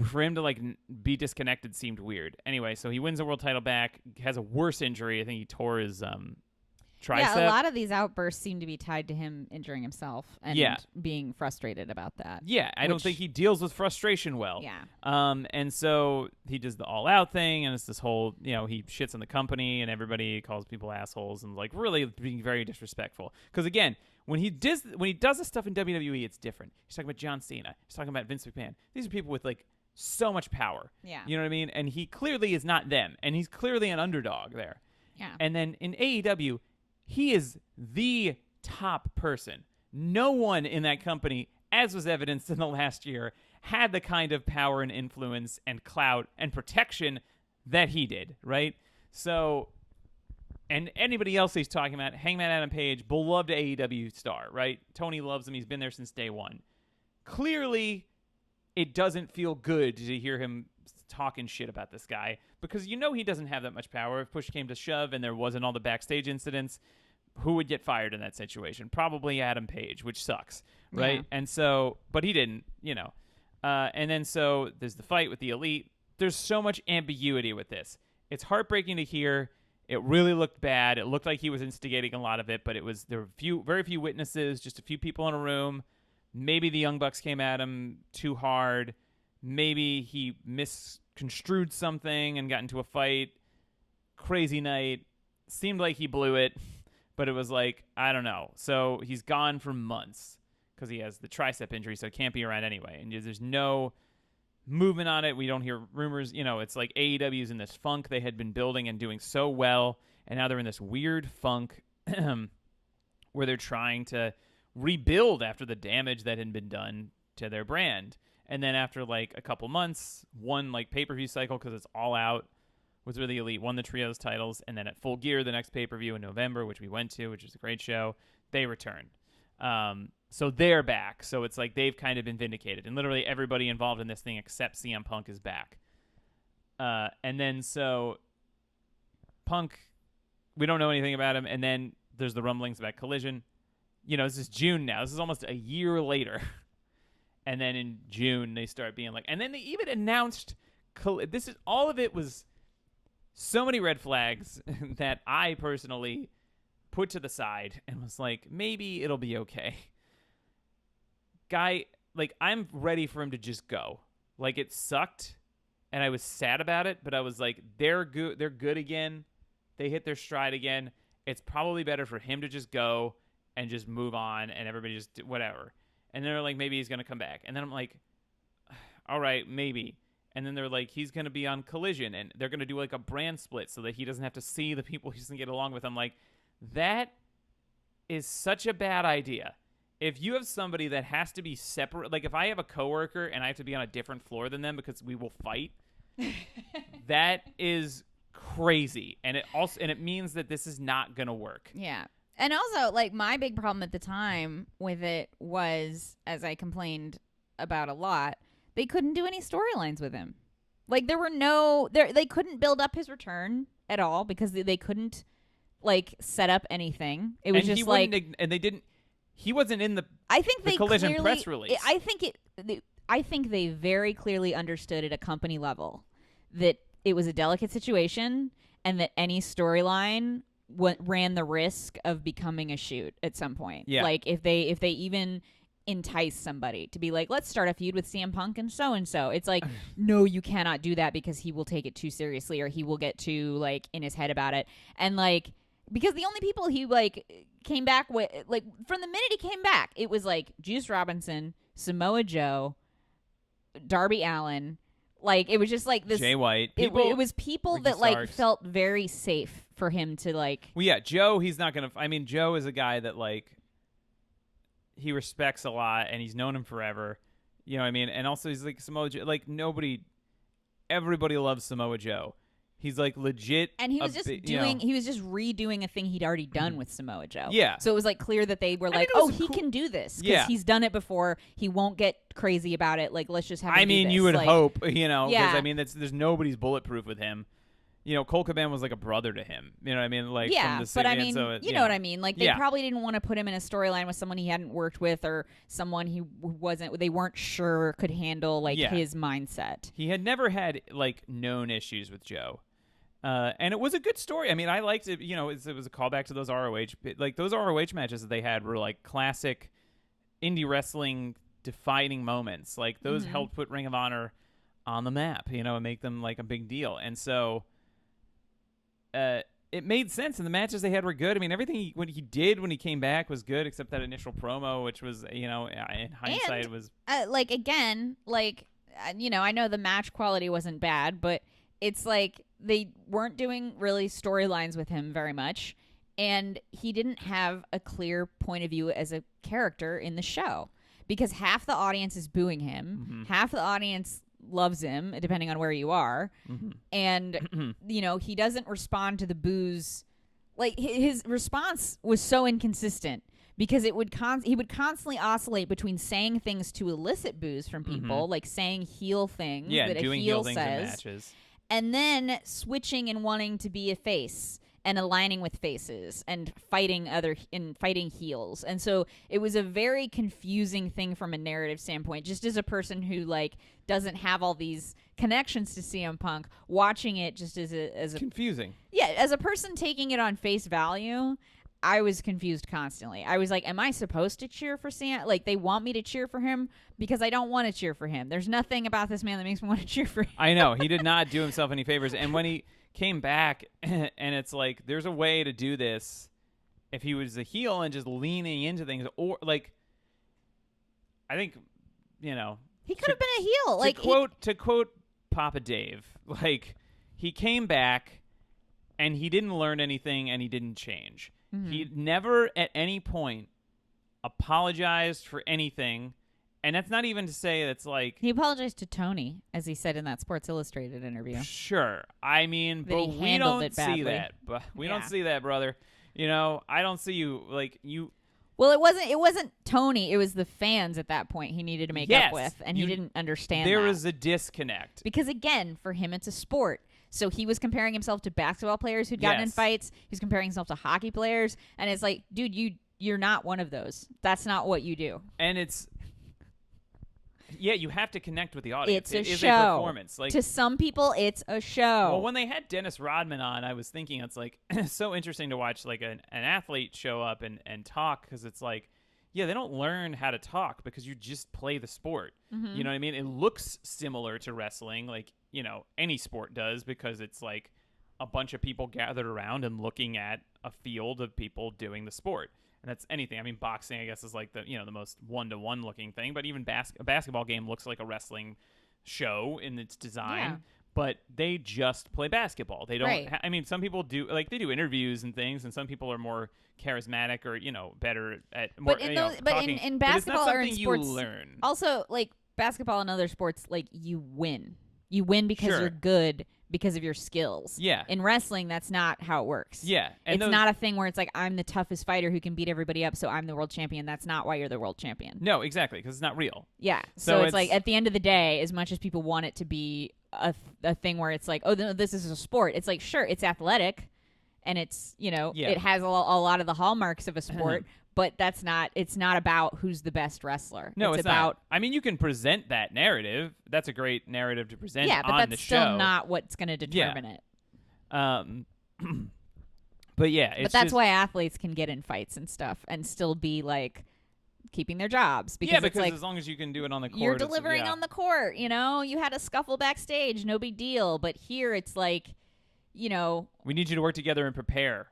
for him to be disconnected seemed weird. Anyway, so he wins the world title back, has a worse injury. I think he tore his tricep. Yeah, a lot of these outbursts seem to be tied to him injuring himself and being frustrated about that. Yeah, I don't think he deals with frustration well. Yeah. And so he does the All Out thing, and it's this whole, he shits on the company, and everybody calls people assholes, and really being very disrespectful. Because again, when he does this stuff in WWE, it's different. He's talking about John Cena. He's talking about Vince McMahon. These are people with so much power. Yeah. You know what I mean? And he clearly is not them, and he's clearly an underdog there. Yeah. And then in AEW, he is the top person. No one in that company, as was evidenced in the last year, had the kind of power and influence and clout and protection that he did, right? So, and anybody else he's talking about, Hangman Adam Page, beloved AEW star, right? Tony loves him. He's been there since day one. Clearly, it doesn't feel good to hear him talking shit about this guy because he doesn't have that much power. If push came to shove and there wasn't all the backstage incidents, who would get fired in that situation? Probably Adam Page, which sucks, right? Yeah. And so, but he didn't, and then so there's the fight with the Elite. There's so much ambiguity with this. It's heartbreaking to hear. It really looked bad. It looked like he was instigating a lot of it, but there were very few witnesses, just a few people in a room. Maybe the Young Bucks came at him too hard. Maybe he misconstrued something and got into a fight. Crazy night. Seemed like he blew it, but it was I don't know. So he's gone for months because he has the tricep injury, so he can't be around anyway. And there's no movement on it. We don't hear rumors. It's like AEW's in this funk they had been building and doing so well, and now they're in this weird funk where they're trying to rebuild after the damage that had been done to their brand. And then after a couple months, one pay-per-view cycle because it's All Out was really elite, won the trios titles, and then at Full Gear, the next pay-per-view in November, which we went to, which is a great show, they returned. So they're back. So it's they've kind of been vindicated, and literally everybody involved in this thing except CM Punk is back. And then so Punk, we don't know anything about him, and then there's the rumblings about Collision. This is June now. This is almost a year later. And then in June, they start being and then they even announced, all of it was so many red flags that I personally put to the side and was maybe it'll be okay. Guy, I'm ready for him to just go. It sucked, and I was sad about it, but I was they're good. They're good again. They hit their stride again. It's probably better for him to just go and just move on, and everybody just whatever. And they're maybe he's going to come back. And then I'm all right, maybe. And then they're he's going to be on Collision, and they're going to do a brand split so that he doesn't have to see the people he doesn't get along with. I'm that is such a bad idea. If you have somebody that has to be separate, if I have a coworker and I have to be on a different floor than them because we will fight, that is crazy. And it means that this is not going to work. Yeah. And also, my big problem at the time with it was, as I complained about a lot, they couldn't do any storylines with him. There were they couldn't build up his return at all because they couldn't, set up anything. It was and just and they didn't, he wasn't in the Collision press release. I think they very clearly understood at a company level that it was a delicate situation and that any storyline ran the risk of becoming a shoot at some point. Yeah. Like if they even entice somebody to be like, let's start a feud with CM Punk and so, it's like, no, you cannot do that because he will take it too seriously or he will get too like in his head about it. And like, because the only people he like came back with, like from the minute he came back, it was like Juice Robinson, Samoa Joe, Darby Allin. Like it was just like this Jay White. It was people that like felt very safe for him to like. Well, yeah, Joe. He's not gonna. I mean, Joe is a guy that like he respects a lot, and he's known him forever. You know what I mean? And also, he's like Samoa Joe. Like everybody loves Samoa Joe. He's like legit. And he was just he was just redoing a thing he'd already done with Samoa Joe. Yeah. So it was like clear that they were like, he can do this because he's done it before. He won't get crazy about it. Like, let's just have him do this. You would hope, because yeah. I mean, there's nobody's bulletproof with him. Cole Cabana was like a brother to him. You know what I mean? Like, yeah, from the but I mean, so you know what I mean? Like, they probably didn't want to put him in a storyline with someone he hadn't worked with or someone they weren't sure could handle, like, his mindset. He had never had, like, known issues with Joe. And it was a good story. I mean, I liked it. It was a callback to those ROH. Like, those ROH matches that they had were, like, classic indie wrestling defining moments. Like, those helped put Ring of Honor on the map, and make them, like, a big deal. And so it made sense, and the matches they had were good. I mean, everything when he came back was good, except that initial promo, which was, in hindsight, was again, I know the match quality wasn't bad, but it's like they weren't doing really storylines with him very much, and he didn't have a clear point of view as a character in the show because half the audience is booing him, half the audience loves him, depending on where you are, and he doesn't respond to the boos. Like his response was so inconsistent because he would constantly oscillate between saying things to elicit boos from people, like saying heel things that doing a heel things says, in matches. And then switching and wanting to be a face and aligning with faces and fighting heels. And so it was a very confusing thing from a narrative standpoint, just as a person who like doesn't have all these connections to CM Punk, watching it just as a confusing. Yeah, as a person taking it on face value, I was confused constantly. I was like, am I supposed to cheer for CM? Like, they want me to cheer for him because I don't want to cheer for him. There's nothing about this man that makes me want to cheer for him. I know. He did not do himself any favors. And when he came back, and it's like, there's a way to do this if he was a heel and just leaning into things. Or, like, I think, he could have been a heel. Like, to quote Papa Dave, like, he came back and he didn't learn anything and he didn't change. He never at any point apologized for anything. And that's not even to say that's like... He apologized to Tony, as he said in that Sports Illustrated interview. Sure. I mean, but we don't see that. But we don't see that, brother. I don't see you, like, you... Well, it wasn't Tony. It was the fans at that point he needed to make up with. And he didn't understand There that. was a disconnect. Because, again, for him, it's a sport. So he was comparing himself to basketball players who'd gotten in fights. He's comparing himself to hockey players. And it's like, dude, you're not one of those. That's not what you do. And it's... Yeah, you have to connect with the audience. It's a show. A performance. Like, to some people, it's a show. Well, when they had Dennis Rodman on, I was thinking it's like so interesting to watch like an athlete show up and talk because it's like, yeah, they don't learn how to talk because you just play the sport. You know what I mean? It looks similar to wrestling, like, any sport does because it's like a bunch of people gathered around and looking at a field of people doing the sport. And that's anything. I mean, boxing, I guess, is like the the most one-to-one looking thing. But even a basketball game looks like a wrestling show in its design. Yeah. But they just play basketball. They don't. Right. I mean, some people do they do interviews and things, and some people are more charismatic or better at more. But in basketball or in sports, you learn. Also, like basketball and other sports, like you win. You win because you're good. Because of your skills. Yeah. In wrestling, that's not how it works. Yeah. And it's not a thing where it's like, I'm the toughest fighter who can beat everybody up, so I'm the world champion. That's not why you're the world champion. No, exactly, because it's not real. Yeah. So it's like, at the end of the day, as much as people want it to be a thing where it's like, oh, this is a sport, it's like, sure, it's athletic, and it's, it has a lot of the hallmarks of a sport, but it's not about who's the best wrestler. No, it's about not. I mean, you can present that narrative. That's a great narrative to present on the show. Yeah, but that's still not what's going to determine it. But yeah, but that's why athletes can get in fights and stuff and still be like keeping their jobs. Because because like, as long as you can do it on the court, you're delivering on the court. You know, you had a scuffle backstage, no big deal. But here it's like, you know, we need you to work together and prepare.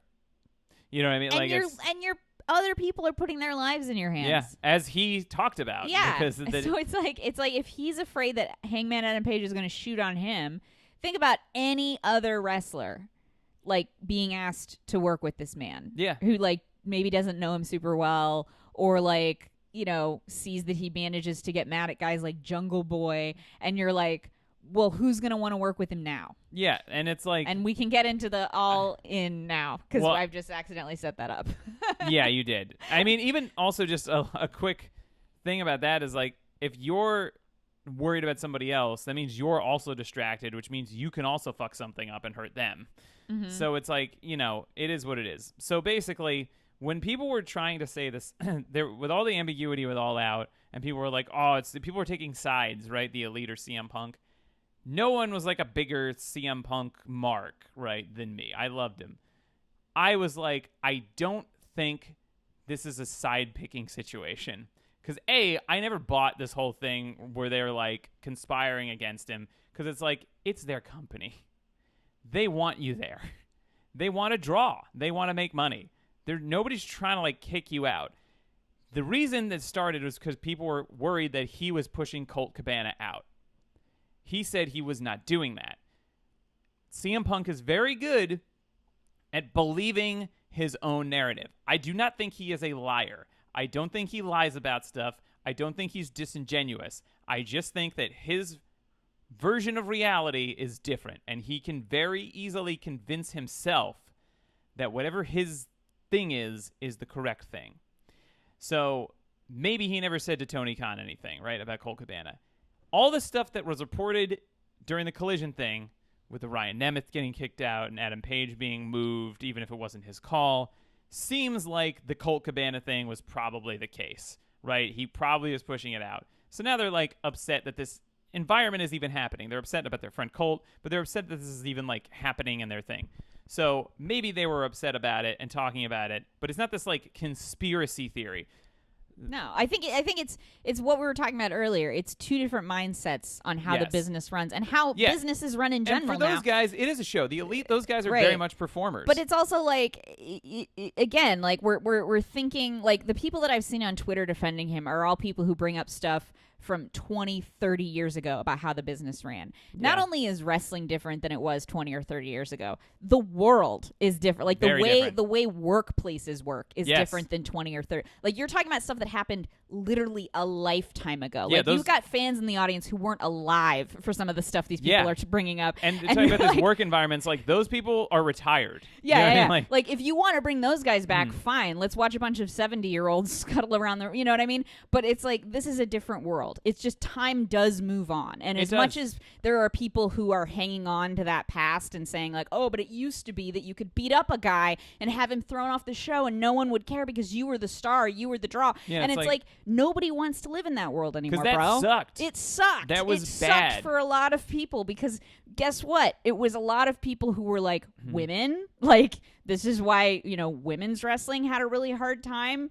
You know what I mean? And your other people are putting their lives in your hands. Yeah, as he talked about. Yeah. So it's like if he's afraid that Hangman Adam Page is going to shoot on him, think about any other wrestler like being asked to work with this man. Yeah. Who like maybe doesn't know him super well, or like, you know, sees that he manages to get mad at guys like Jungle Boy, and you're like, well, who's going to want to work with him now? Yeah, and it's like... And we can get into the all in now, because I've just accidentally set that up. Yeah, you did. I mean, even also just a quick thing about that is like, if you're worried about somebody else, that means you're also distracted, which means you can also fuck something up and hurt them. Mm-hmm. So it's like, you know, it is what it is. So basically, when people were trying to say this, there with all the ambiguity with All Out, and people were like, oh, people were taking sides, right? The Elite or CM Punk. No one was like a bigger CM Punk mark, right, than me. I loved him. I was like, I don't think this is a side-picking situation. Because, A, I never bought this whole thing where they're, like, conspiring against him. Because it's like, it's their company. They want you there. They want to draw. They want to make money. Nobody's trying to, like, kick you out. The reason that started was because people were worried that he was pushing Colt Cabana out. He said he was not doing that. CM Punk is very good at believing his own narrative. I do not think he is a liar. I don't think he lies about stuff. I don't think he's disingenuous. I just think that his version of reality is different, and he can very easily convince himself that whatever his thing is the correct thing. So maybe he never said to Tony Khan anything, right, about Colt Cabana. All the stuff that was reported during the Collision thing, with the Ryan Nemeth getting kicked out and Adam Page being moved, even if it wasn't his call, seems like the Colt Cabana thing was probably the case, right? He probably was pushing it out. So now they're like upset that this environment is even happening. They're upset about their friend Colt, but they're upset that this is even like happening in their thing. So maybe they were upset about it and talking about it, but it's not this like conspiracy theory. No, I think it's what we were talking about earlier. It's two different mindsets on how the business runs and how businesses run in general. And for those guys, it is a show. The Elite, those guys are very much performers. But it's also like, again, like we're thinking like the people that I've seen on Twitter defending him are all people who bring up stuff from 20, 30 years ago about how the business ran. Not only is wrestling different than it was 20 or 30 years ago, the world is different. Like the way workplaces work is different than 20 or 30. Like you're talking about stuff that happened literally a lifetime ago. Yeah, like you've got fans in the audience who weren't alive for some of the stuff these people are bringing up. And talking about these work environments, like those people are retired. Yeah, you know what I mean? Like if you want to bring those guys back, fine. Let's watch a bunch of 70-year-olds scuttle around the, you know what I mean? But it's like, this is a different world. It's just time does move on. And as much as there are people who are hanging on to that past and saying like, oh, but it used to be that you could beat up a guy and have him thrown off the show and no one would care because you were the star, you were the draw. Yeah, and it's like nobody wants to live in that world anymore, bro. Because that sucked. It sucked. That was bad. Sucked for a lot of people because guess what? It was a lot of people who were like women. Like this is why, you know, women's wrestling had a really hard time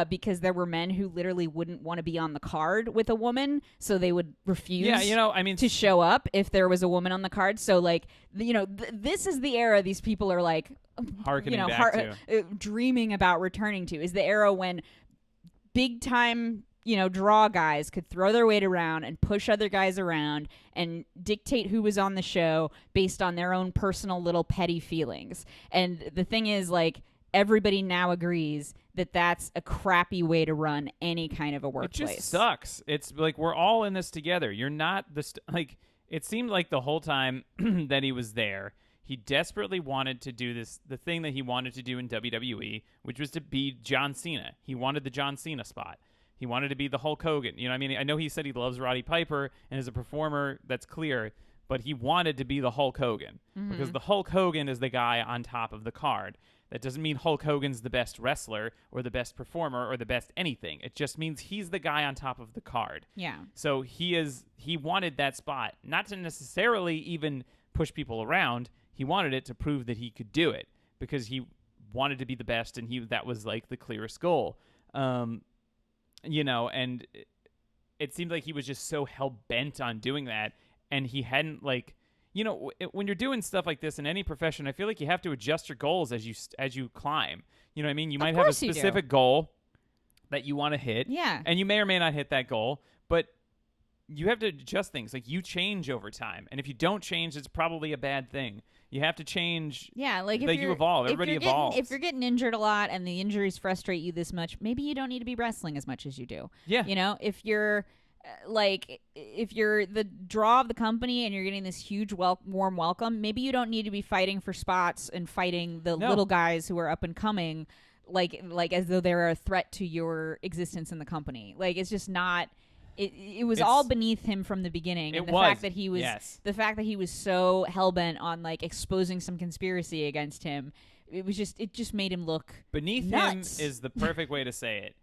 because there were men who literally wouldn't want to be on the card with a woman. So they would refuse to show up if there was a woman on the card. So like, you know, this is the era these people are like, harkening back to. Dreaming about returning to is the era when big time, you know, draw guys could throw their weight around and push other guys around and dictate who was on the show based on their own personal little petty feelings. And the thing is, like, everybody now agrees that that's a crappy way to run any kind of a workplace. It just sucks. It's like we're all in this together. You're not like it seemed like the whole time that he was there, he desperately wanted to do the thing that he wanted to do in WWE, which was to be John Cena. He wanted the John Cena spot. He wanted to be the Hulk Hogan. You know what I mean? I know he said he loves Roddy Piper and is a performer, that's clear, but he wanted to be the Hulk Hogan because the Hulk Hogan is the guy on top of the card. That doesn't mean Hulk Hogan's the best wrestler or the best performer or the best anything. It just means he's the guy on top of the card. Yeah. So he wanted that spot, not to necessarily even push people around. He wanted it to prove that he could do it because he wanted to be the best, and that was like the clearest goal. You know, and it seemed like he was just so hell-bent on doing that, and he hadn't, like, you know, when you're doing stuff like this in any profession, I feel like you have to adjust your goals as you climb. You know what I mean? You might have a specific goal that you want to hit, and you may or may not hit that goal, but you have to adjust things. Like, you change over time, and if you don't change, it's probably a bad thing. You have to change. Yeah, like if you evolve. Everybody evolves. If you're getting injured a lot and the injuries frustrate you this much, maybe you don't need to be wrestling as much as you do. Yeah. You know, if you're if you're the draw of the company and you're getting this huge warm welcome, maybe you don't need to be fighting for spots and fighting the little guys who are up and coming, like as though they're a threat to your existence in the company. Like, it's just not. It was all beneath him from the beginning. And the fact that he was so hell-bent on, like, exposing some conspiracy against him, it just made him look beneath nuts. him is the perfect way to say it.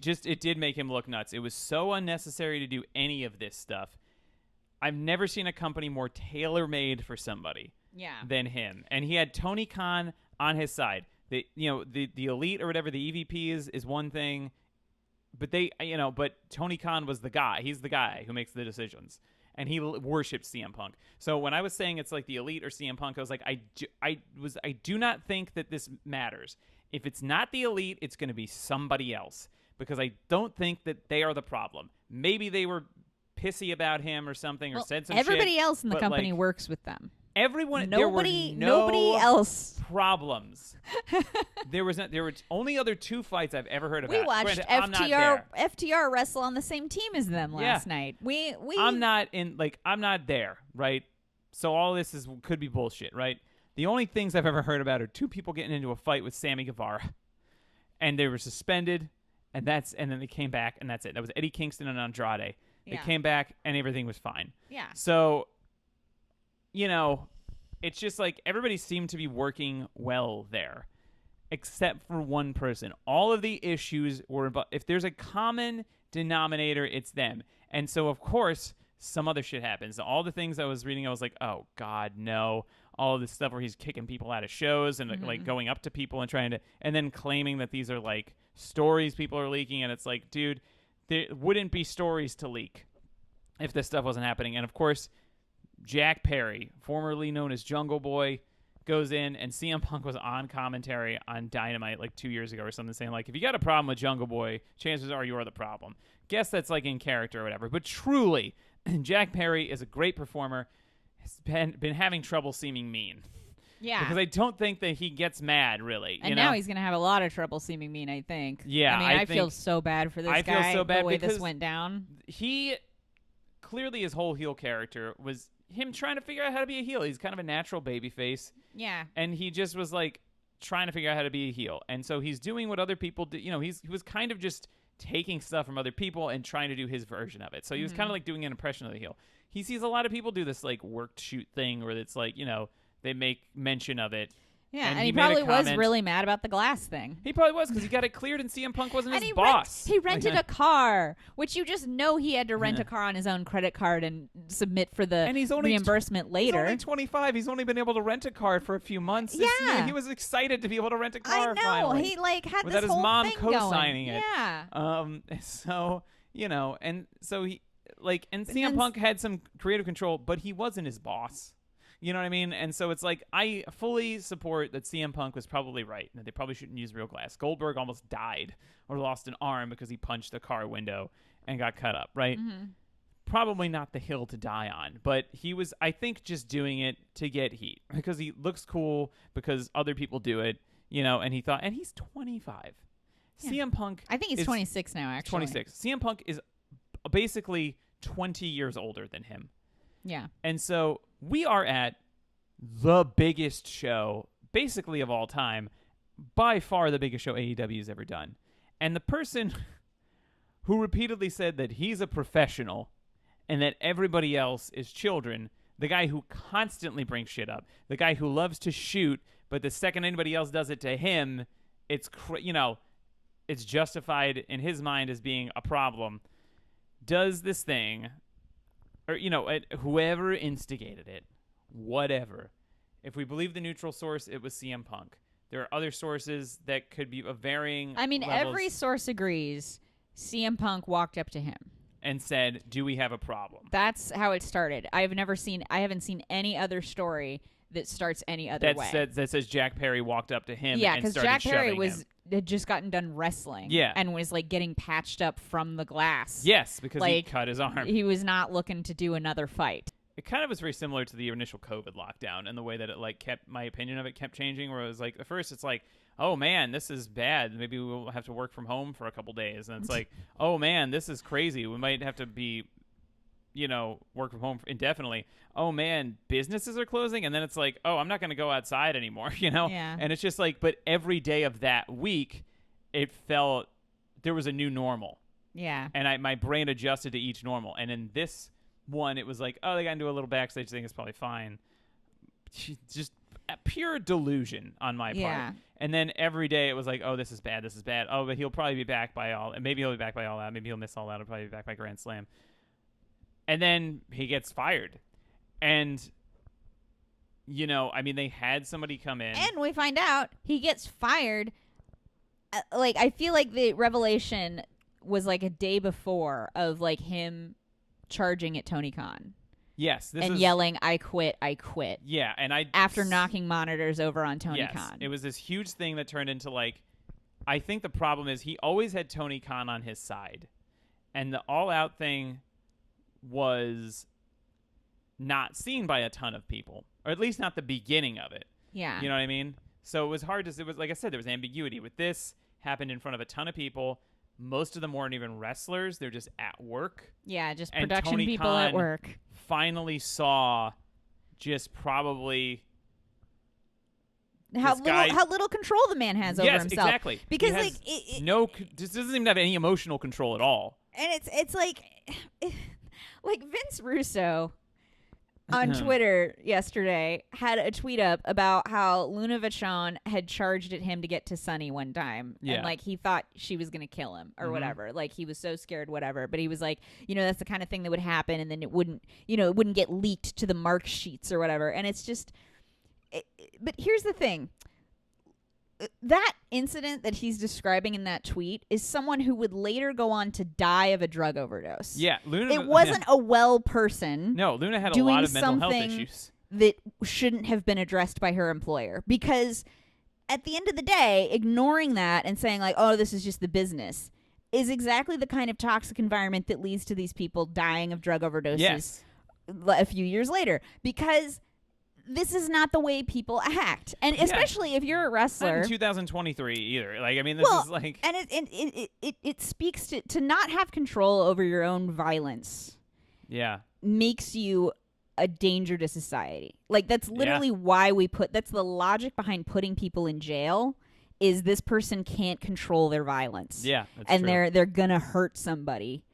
It did make him look nuts. It was so unnecessary to do any of this stuff. I've never seen a company more tailor-made for somebody than him. And he had Tony Khan on his side. The elite or whatever, the EVP is one thing. But but Tony Khan was the guy. He's the guy who makes the decisions, and he worshipped CM Punk. So when I was saying it's like the elite or CM Punk, I was like, I do not think that this matters. If it's not the elite, it's going to be somebody else, because I don't think that they are the problem. Maybe they were pissy about him or something, or said some everybody shit, else in the company works with them. Everyone, nobody else problems. There were only other two fights I've ever heard about. We watched FTR wrestle on the same team as them last night. I'm not there, right? So all this could be bullshit, right? The only things I've ever heard about are two people getting into a fight with Sammy Guevara, and they were suspended, and then they came back, and that's it. That was Eddie Kingston and Andrade. They came back, and everything was fine. Yeah. So, it's just like everybody seemed to be working well there, except for one person. All of the issues were if there's a common denominator, it's them. And so, of course, some other shit happens. All the things I was reading, I was like, oh, God, no. All of this stuff where he's kicking people out of shows and like going up to people and and then claiming that these are like stories people are leaking. And it's like, dude, there wouldn't be stories to leak if this stuff wasn't happening. And, of course, Jack Perry, formerly known as Jungle Boy, goes in, and CM Punk was on commentary on Dynamite like 2 years ago or something, saying like, if you got a problem with Jungle Boy, chances are you are the problem. Guess that's like in character or whatever. But truly, Jack Perry is a great performer. Has been having trouble seeming mean. Yeah. Because I don't think that he gets mad, really. And now he's going to have a lot of trouble seeming mean, I think. Yeah. I mean, I feel so bad for this guy. I feel so bad the way this went down. He, clearly his whole heel character was him trying to figure out how to be a heel. He's kind of a natural babyface. Yeah. And he just was like trying to figure out how to be a heel. And so he's doing what other people do. He was kind of just taking stuff from other people and trying to do his version of it. So he was kind of like doing an impression of the heel. He sees a lot of people do this like worked shoot thing where it's like, they make mention of it. Yeah, and he probably was really mad about the glass thing. He probably was, because he got it cleared and CM Punk wasn't his boss. He rented a car, which you just know he had to rent a car on his own credit card and submit for the reimbursement later. He's only 25. He's only been able to rent a car for a few months. Yeah. He was excied to be able to rent a car. I know. Finally, he had without this his whole mom thing co-signing going. it. Yeah. So and so he and CM Punk had some creative control, but he wasn't his boss. You know what I mean? And so it's like, I fully support that CM Punk was probably right, that they probably shouldn't use real glass. Goldberg almost died or lost an arm because he punched a car window and got cut up, right? Mm-hmm. Probably not the hill to die on, but he was, I think, just doing it to get heat because he looks cool, because other people do it, and he thought, and he's 25. Yeah. CM Punk, I think he's 26 now, actually. 26. CM Punk is basically 20 years older than him. Yeah. And so we are at the biggest show, basically of all time, by far the biggest show AEW has ever done. And the person who repeatedly said that he's a professional and that everybody else is children, the guy who constantly brings shit up, the guy who loves to shoot, but the second anybody else does it to him, it's it's justified in his mind as being a problem, does this thing, or whoever instigated it, whatever. If we believe the neutral source, it was CM Punk. There are other sources that could be of varying levels. Every source agrees CM Punk walked up to him and said, "Do we have a problem?" That's how it started. I haven't seen any other story that starts any other way. That says Jack Perry walked up to him. Yeah, because Jack Perry had just gotten done wrestling. Yeah. And was like getting patched up from the glass. Yes, because he cut his arm. He was not looking to do another fight. It kind of was very similar to the initial COVID lockdown and the way that it kept, my opinion of it kept changing, where it was at first it's oh man, this is bad. Maybe we'll have to work from home for a couple days. And it's oh man, this is crazy. We might have to be, work from home indefinitely. Oh man, businesses are closing. And then it's oh, I'm not going to go outside anymore, Yeah. And it's just but every day of that week, it felt there was a new normal. Yeah. And my brain adjusted to each normal. And in this one, it was oh, they got into a little backstage thing. It's probably fine. Just pure delusion on my part. And then every day it was oh, this is bad. This is bad. Oh, but he'll probably be back by all. And maybe he'll be back by all out. Maybe he'll miss all out. He'll probably be back by Grand Slam. And then he gets fired. And, they had somebody come in. And we find out he gets fired. I feel like the revelation was a day before of him charging at Tony Khan. Yes. Yelling, I quit. Yeah. And after knocking monitors over on Tony Khan. It was this huge thing that turned into I think the problem is he always had Tony Khan on his side. And the All Out thing was not seen by a ton of people, or at least not the beginning of it. Yeah. You know what I mean? So it was hard to, it was like I said, there was ambiguity with this. Happened in front of a ton of people. Most of them weren't even wrestlers. They're just at work. Yeah, just and production Tony people Khan at work. Finally saw just probably how little control the man has over himself. Yes, exactly. Because just doesn't even have any emotional control at all. And it's like Vince Russo on Twitter yesterday had a tweet up about how Luna Vachon had charged at him to get to Sunny one time. Yeah. And he thought she was going to kill him or whatever. He was so scared, whatever. But he was that's the kind of thing that would happen. And then it wouldn't get leaked to the mark sheets or whatever. And it's just, but here's the thing. That incident that he's describing in that tweet is someone who would later go on to die of a drug overdose. Yeah, Luna. It wasn't a well person. No, Luna had a lot of mental health issues that shouldn't have been addressed by her employer. Because at the end of the day, ignoring that and saying oh, this is just the business is exactly the kind of toxic environment that leads to these people dying of drug overdoses a few years later. Because this is not the way people act, and especially if you're a wrestler. Not in 2023 either. This is and it speaks to not have control over your own violence. Yeah, makes you a danger to society. That's literally why that's the logic behind putting people in jail. Is this person can't control their violence? Yeah, that's and true. they're gonna hurt somebody,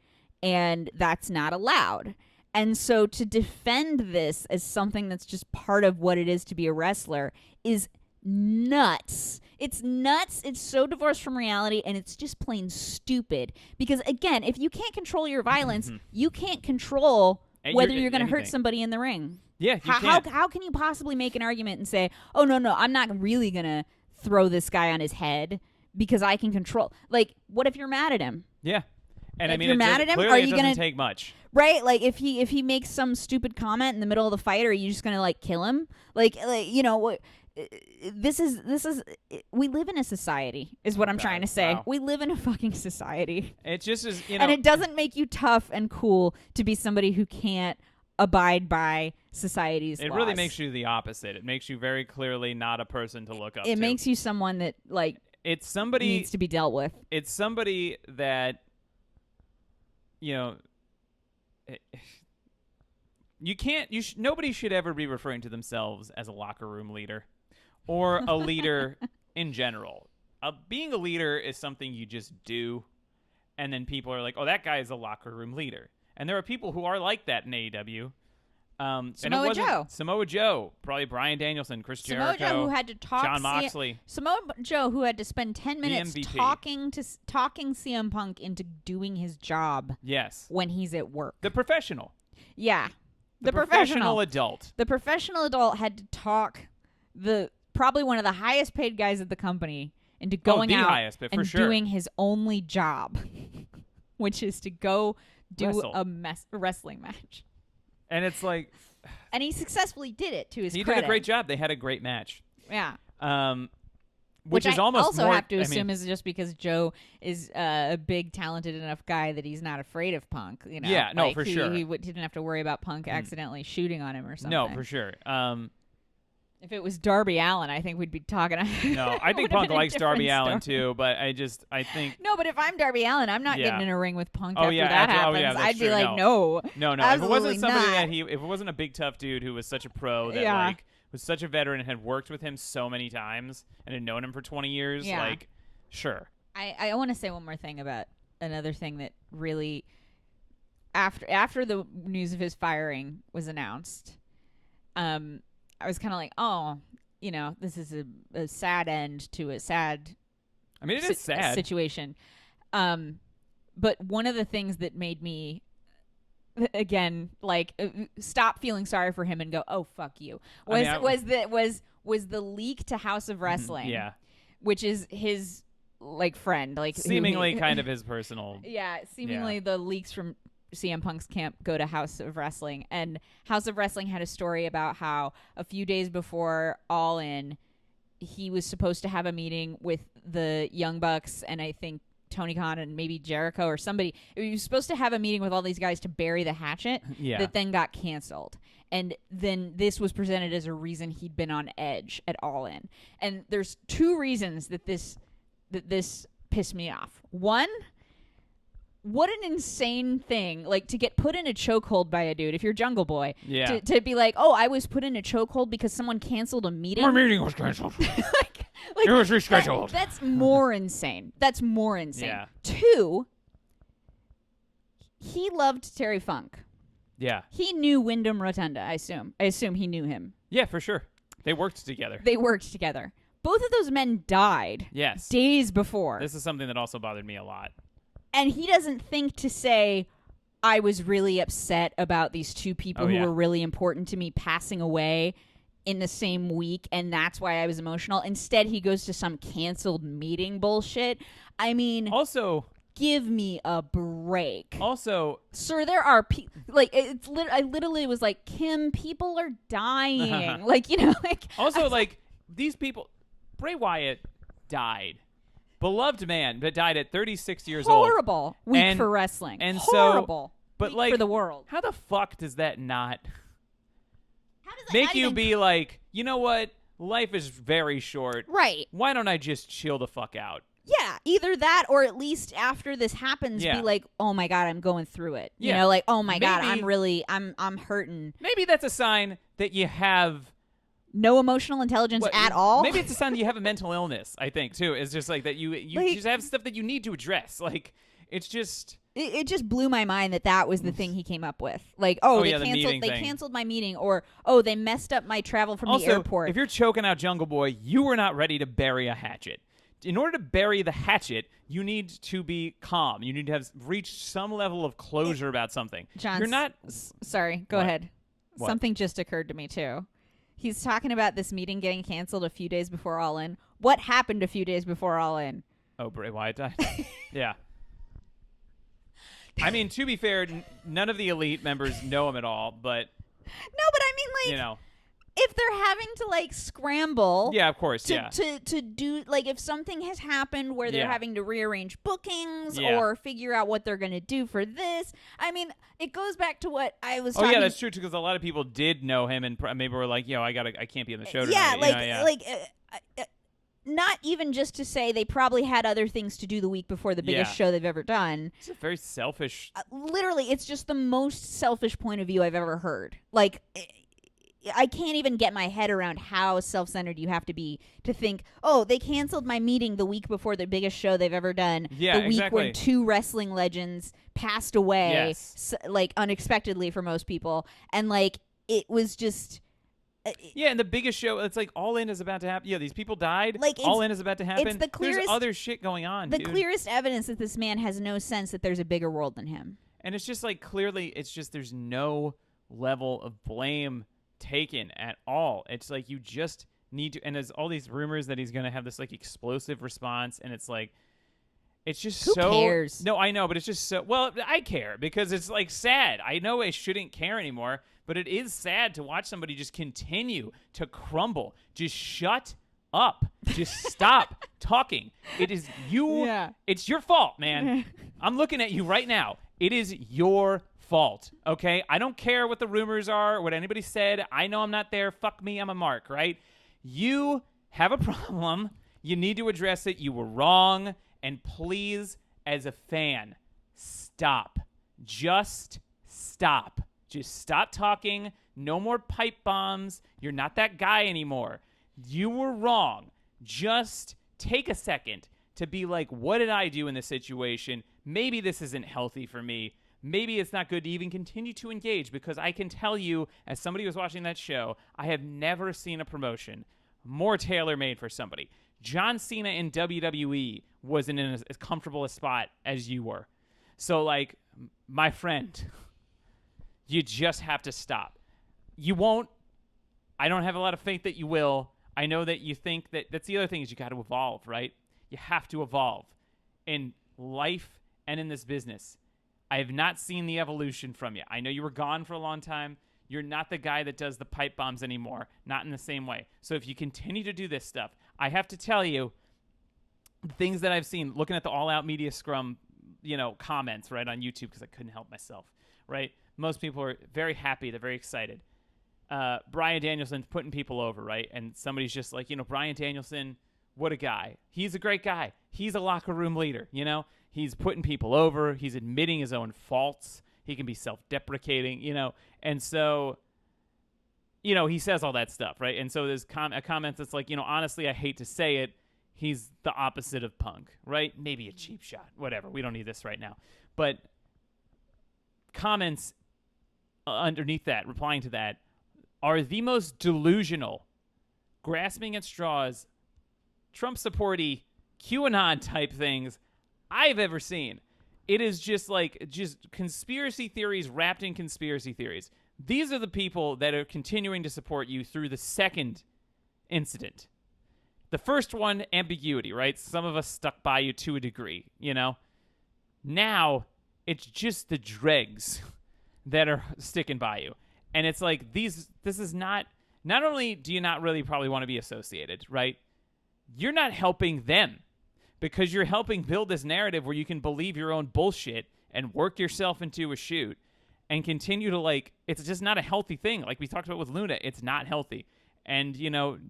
and that's not allowed. And so to defend this as something that's just part of what it is to be a wrestler is nuts. It's nuts. It's so divorced from reality, and it's just plain stupid. Because, again, if you can't control your violence, you can't control whether you're going to hurt somebody in the ring. Yeah, you can't. How can you possibly make an argument and say, oh, no, I'm not really going to throw this guy on his head because I can control. What if you're mad at him? Yeah. And if you're mad at him, are you going to take much? Right? If he makes some stupid comment in the middle of the fight, are you just going to kill him? This is we live in a society is what I'm trying to say. Wow. We live in a fucking society. It just is, and it doesn't make you tough and cool to be somebody who can't abide by society's laws. It really makes you the opposite. It makes you very clearly not a person to look up to. It makes you someone that it's somebody needs to be dealt with. It's somebody that you can't. Nobody should ever be referring to themselves as a locker room leader or a leader in general. Being a leader is something you just do, and then people are like, "Oh, that guy is a locker room leader." And there are people who are like that in AEW, Samoa Joe, probably Bryan Danielson, Chris Samoa Jericho, Joe, who had to talk Jon Moxley. Samoa Joe, who had to spend 10 minutes talking CM Punk into doing his job. Yes. When he's at work. The professional. Yeah. The professional adult. The professional adult had to talk probably one of the highest paid guys at the company into going out and doing his only job, which is to go do a wrestling match. And it's like... And he successfully did it to his credit. He did a great job. They had a great match. Yeah. Which is almost also have to assume is just because Joe is a big, talented enough guy that he's not afraid of Punk. You know? Yeah, no, for sure. He didn't have to worry about Punk accidentally shooting on him or something. No, for sure. If it was Darby Allin, I think we'd be talking. No, I think Punk likes Darby Allin too, but I think no. But if I'm Darby Allin, I'm not getting in a ring with Punk after that happens. I'd be like, no. If it wasn't somebody if it wasn't a big tough dude who was such a pro that was such a veteran and had worked with him so many times and had known him for 20 years, sure. I want to say one more thing about another thing that really after the news of his firing was announced, I was kind of like, oh, this is a sad end to a sad. I mean, it is sad situation. But one of the things that made me, again, stop feeling sorry for him and go, oh, fuck you, was the leak to House of Wrestling. Yeah. Which is his friend, seemingly kind of his personal. Yeah, seemingly the leaks from CM Punk's camp go to House of Wrestling, and House of Wrestling had a story about how a few days before All In, he was supposed to have a meeting with the Young Bucks and I think Tony Khan and maybe Jericho or somebody. He was supposed to have a meeting with all these guys to bury the hatchet that then got canceled. And then this was presented as a reason he'd been on edge at All In. And there's two reasons that this pissed me off. One, what an insane thing, to get put in a chokehold by a dude, if you're Jungle Boy, to be like, oh, I was put in a chokehold because someone canceled a meeting. My meeting was canceled. It was rescheduled. That's more insane. Yeah. Two, he loved Terry Funk. Yeah. He knew Wyndham Rotunda, I assume. He knew him. Yeah, for sure. They worked together. Both of those men died. Yes. Days before. This is something that also bothered me a lot. And he doesn't think to say, I was really upset about these two people who were really important to me passing away in the same week, and that's why I was emotional. Instead, he goes to some canceled meeting bullshit. I mean, also, give me a break. Also, sir, there are I literally was like, Kim, people are dying. Also, these people, Bray Wyatt died. Beloved man, but died at 36 years old. Horrible week for wrestling. And horrible. But week for the world. How the fuck does that not make you be like, you know what? Life is very short. Right. Why don't I just chill the fuck out? Yeah, either that or at least after this happens, be like, oh my God, I'm going through it. You know, oh my God, I'm hurting. Maybe that's a sign that you have no emotional intelligence at all. Maybe it's a sign that you have a mental illness, I think, too. It's just that you just have stuff that you need to address. It's just... It just blew my mind that was the thing he came up with. They canceled my meeting, or, they messed up my travel from the airport. If you're choking out Jungle Boy, you were not ready to bury a hatchet. In order to bury the hatchet, you need to be calm. You need to have reached some level of closure about something. John, you're not... Sorry, go ahead. What? Something just occurred to me, too. He's talking about this meeting getting canceled a few days before All In. What happened a few days before All In? Oh, Bray Wyatt died? Yeah. I mean, to be fair, none of the Elite members know him at all, but... No, but I mean, if they're having to, scramble... Yeah, of course, to do, if something has happened where they're having to rearrange bookings or figure out what they're going to do for this, I mean, it goes back to what I was talking... Oh, yeah, that's true, because a lot of people did know him and maybe were like, I can't be on the show tonight. Not even just to say they probably had other things to do the week before the biggest show they've ever done. It's a very selfish... literally, it's just the most selfish point of view I've ever heard. I can't even get my head around how self-centered you have to be to think, they canceled my meeting the week before the biggest show they've ever done. Yeah, the week when two wrestling legends passed away, unexpectedly for most people. And, it was just. Yeah, and the biggest show, it's like All In is about to happen. Yeah, these people died. Like All In is about to happen. It's the clearest. There's other shit going on. The dude. clearest evidence that this man has no sense that there's a bigger world than him. And it's just like clearly, it's just there's no level of blame taken at all. It's like you just need to. And there's all these rumors that he's gonna have this like explosive response, and it's like. It's just Who cares? No, I know, but it's just so. Well, I care because it's like sad. I know I shouldn't care anymore, but it is sad to watch somebody just continue to crumble. Just shut up. Just stop talking. It is you. Yeah. It's your fault, man. I'm looking at you right now. It is your fault. Okay, I don't care what the rumors are, what anybody said. I know I'm not there. Fuck me. I'm a mark. Right? You have a problem. You need to address it. You were wrong. And please, as a fan, stop. Just stop. Just stop talking. No more pipe bombs. You're not that guy anymore. You were wrong. Just take a second to be like, what did I do in this situation? Maybe this isn't healthy for me. Maybe it's not good to even continue to engage, because I can tell you, as somebody who was watching that show, I have never seen a promotion more tailor-made for somebody. John Cena in WWE wasn't in as comfortable a spot as you were. So, like, my friend, you just have to stop. You won't. I don't have a lot of faith that you will. I know that you think that that's the other thing is you got to evolve, right? You have to evolve in life and in this business. I have not seen the evolution from you. I know you were gone for a long time. You're not the guy that does the pipe bombs anymore. Not in the same way. So if you continue to do this stuff, I have to tell you, things that I've seen, looking at the All Out Media Scrum, comments, right, on YouTube, because I couldn't help myself, right? Most people are very happy. They're very excited. Bryan Danielson putting people over, right? And somebody's just like, Bryan Danielson, what a guy. He's a great guy. He's a locker room leader, He's putting people over. He's admitting his own faults. He can be self-deprecating, And so, he says all that stuff, right? And so there's a comment that's like, honestly, I hate to say it, he's the opposite of Punk, right? Maybe a cheap shot, whatever. We don't need this right now. But comments underneath that, replying to that, are the most delusional, grasping at straws, Trump-supporty, QAnon-type things I've ever seen. It is just conspiracy theories wrapped in conspiracy theories. These are the people that are continuing to support you through the second incident. The first one, ambiguity, right? Some of us stuck by you to a degree, Now, it's just the dregs that are sticking by you. And it's like, this is not only do you not really probably want to be associated, right? You're not helping them, because you're helping build this narrative where you can believe your own bullshit and work yourself into a shoot and continue to, it's just not a healthy thing. Like we talked about with Luna, it's not healthy. And,